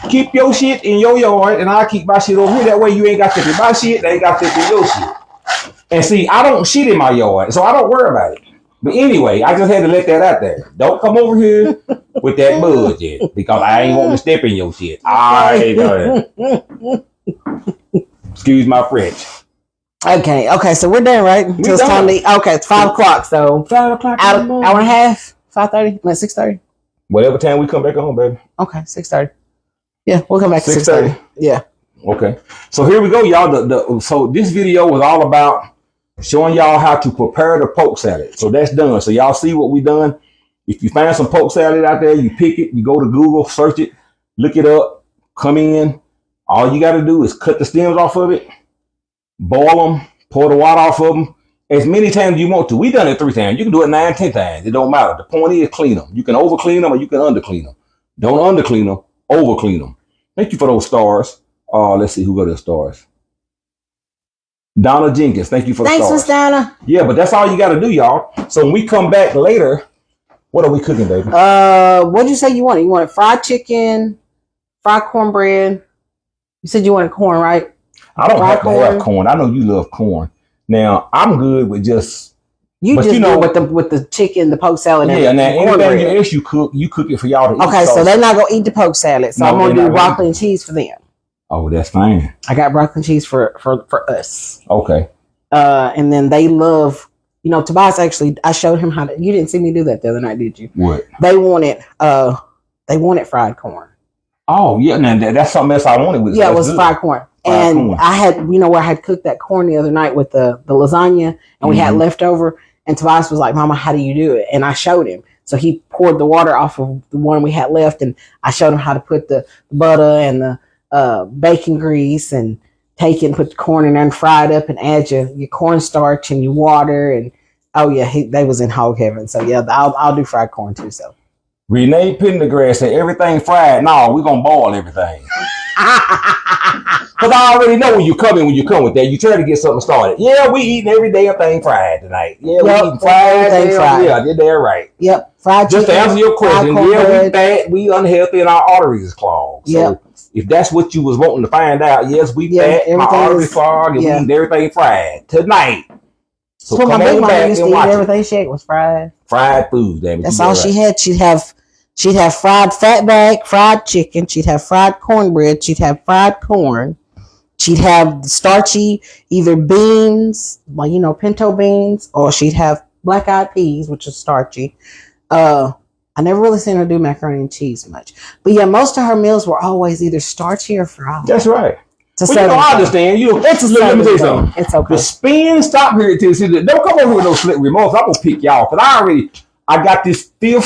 Keep your shit in your yard, and I'll keep my shit over here. That way you ain't got to step in my shit, they ain't got to step in your shit. And see, I don't shit in my yard, so I don't worry about it. But anyway, I just had to let that out there. Don't come over here with that bullshit, because I ain't want to step in your shit. I ain't gonna. Excuse my French. Okay, so we're done, right? Until it's time to eat. Okay, it's 5 o'clock, so 5 o'clock. hour and a half, 5:30, 6:30. Whatever time we come back home, baby. Okay, 6:30. Yeah, we'll come back to 6:30. 6:30. Yeah. Okay. So here we go, y'all. So this video was all about showing y'all how to prepare the poke salad. So that's done. So y'all see what we done. If you find some poke salad out there, you pick it, you go to Google, search it, look it up, come in. All you got to do is cut the stems off of it, boil them, pour the water off of them as many times as you want to. We done it 3 times. You can do it 9, 10 times. It don't matter. The point is clean them. You can over clean them or you can under clean them. Don't under clean them, over clean them. Thank you for those stars. Let's see who got the stars. Donna Jenkins, thank you for the stars. Thanks, Miss Donna. Yeah, but that's all you got to do, y'all. So when we come back later, what are we cooking, baby? What'd you say you wanted? You wanted fried chicken, fried cornbread. You said you wanted corn, right? I don't have to have corn. I know you love corn. Now I'm good with just. You know with the chicken, the poke salad. Yeah, now anything else you cook it for y'all to eat. Okay, so they're not gonna eat the poke salad. So I'm gonna do broccoli and cheese for them. Oh, that's fine. I got broccoli and cheese for us. Okay. And then they love, Tobias actually, I showed him how to. You didn't see me do that the other night, did you? What? They wanted fried corn. Oh yeah, now that's something else I wanted with. Yeah, it was fried corn. I had, where I had cooked that corn the other night with the lasagna, and we had leftover. And Tobias was like, "Mama, how do you do it?" And I showed him. So he poured the water off of the one we had left, and I showed him how to put the butter and the bacon grease and put the corn in there and fry it up and add your cornstarch and your water. And they was in hog heaven. So yeah, I'll do fried corn too. So Renee Pendergrass said everything fried. No, we're gonna boil everything. Because I already know when you come with that, you try to get something started. Yeah, we eating every damn thing fried tonight. Yeah, we eating fried. Yeah, you're there right. Yep, fried chicken. Just to answer your question, yeah, we fat, we unhealthy, and our arteries is clogged. So if that's what you was wanting to find out, yes, we fat, my arteries clogged, and we eat everything fried tonight. So come on back and watch everything she ate was fried. Fried food, damn it. That's all she had. She'd have fried fatback, fried chicken. She'd have fried cornbread. She'd have fried corn. She'd have starchy either beans, pinto beans, or she'd have black-eyed peas, which is starchy. I never really seen her do macaroni and cheese much. But yeah, most of her meals were always either starchy or fried. That's right. Well, I understand. Let me tell you something. It's okay. The spin, stop here till don't come over with no slick remarks. I'm gonna pick y'all because I got this fifth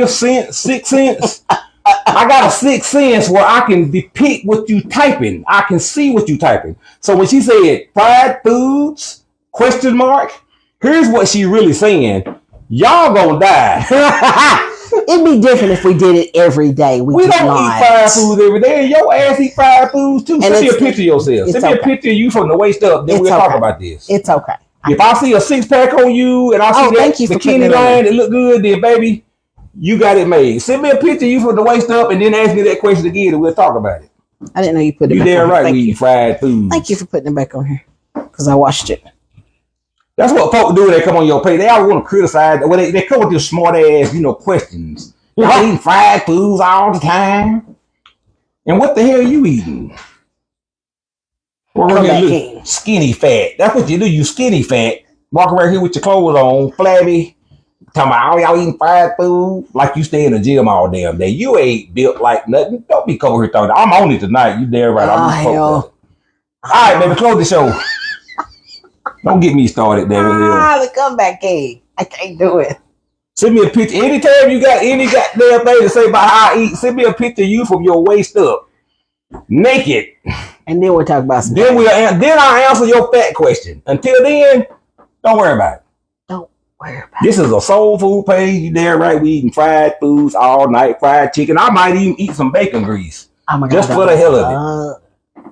sense, sixth sense. I got a sixth sense where I can depict what you typing. I can see what you typing. So when she said fried foods, ? Here's what she really saying. Y'all gonna die. It'd be different if we did it every day. We don't eat fried foods every day. Your ass eat fried foods too. Send me a picture of yourself. Send me a picture of you from the waist up. Then we'll talk about this. It's okay. If I see a 6-pack on you and I see that bikini line that look good, then baby, you got it made. Send me a picture of you from the waist up and then ask me that question again and we'll talk about it. I didn't know you put it back on. You damn right we eat fried food. Thank you for putting it back on here because I watched it. That's what folks do when they come on your page. They always want to criticize. When they come with these smart ass, questions. Y'all eating fried foods all the time. And what the hell are you eating? Skinny fat. That's what you do. You skinny fat. Walk around here with your clothes on, flabby. Talking about all y'all eating fried food like you stay in the gym all damn day. You ain't built like nothing. Don't be coming here talking. I'm on it tonight. You damn right. All right, baby, close the show. Don't get me started, David. The comeback game. I can't do it. Send me a picture. Anytime you got any goddamn thing to say about how I eat, send me a picture of you from your waist up. Naked. And then we'll talk about some. Then I'll answer your fat question. Until then, don't worry about it. Don't worry about This is a soul food page. You damn right. We eating fried foods all night, fried chicken. I might even eat some bacon grease. Oh my God. Just for the hell of it.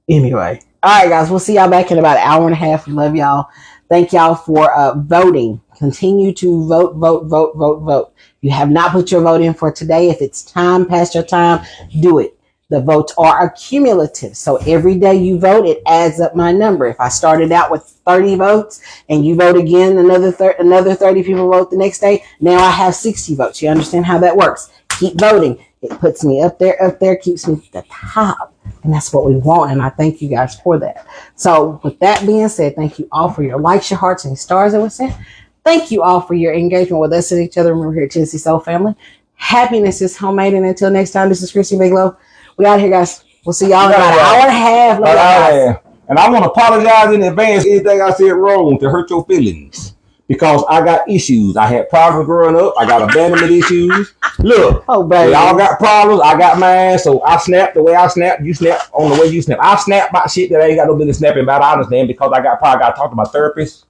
Anyway. All right, guys. We'll see y'all back in about an hour and a half. We love y'all. Thank y'all for voting. Continue to vote. You have not put your vote in for today. If it's time past your time, do it. The votes are accumulative. So every day you vote, it adds up my number. If I started out with 30 votes and you vote again, another 30 people vote the next day, now I have 60 votes. You understand how that works? Keep voting. It puts me up there, keeps me at the top. And that's what we want. And I thank you guys for that. So with that being said, thank you all for your likes, your hearts, and your stars that were sent. Thank you all for your engagement with us and each other. Remember here at Tennessee Soul Family. Happiness is homemade. And until next time, this is Christy Bigelow. We out here, guys. We'll see y'all in about an hour and a half. And I want to apologize in advance for anything I said wrong to hurt your feelings. Because I got issues. I had problems growing up. I got abandonment issues. Look, we all got problems. I got mine. So I snap the way I snap. You snap on the way you snap. I snap about shit that I ain't got no business snapping about. I understand because I got to talk to my therapist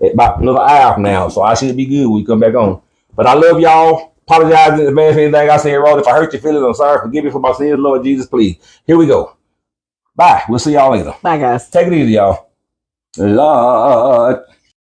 about another hour now. So I should be good when we come back on. But I love y'all. Apologize in advance for anything I said wrong. If I hurt your feelings, I'm sorry. Forgive me for my sins, Lord Jesus, please. Here we go. Bye. We'll see y'all later. Bye, guys. Take it easy, y'all. Lord.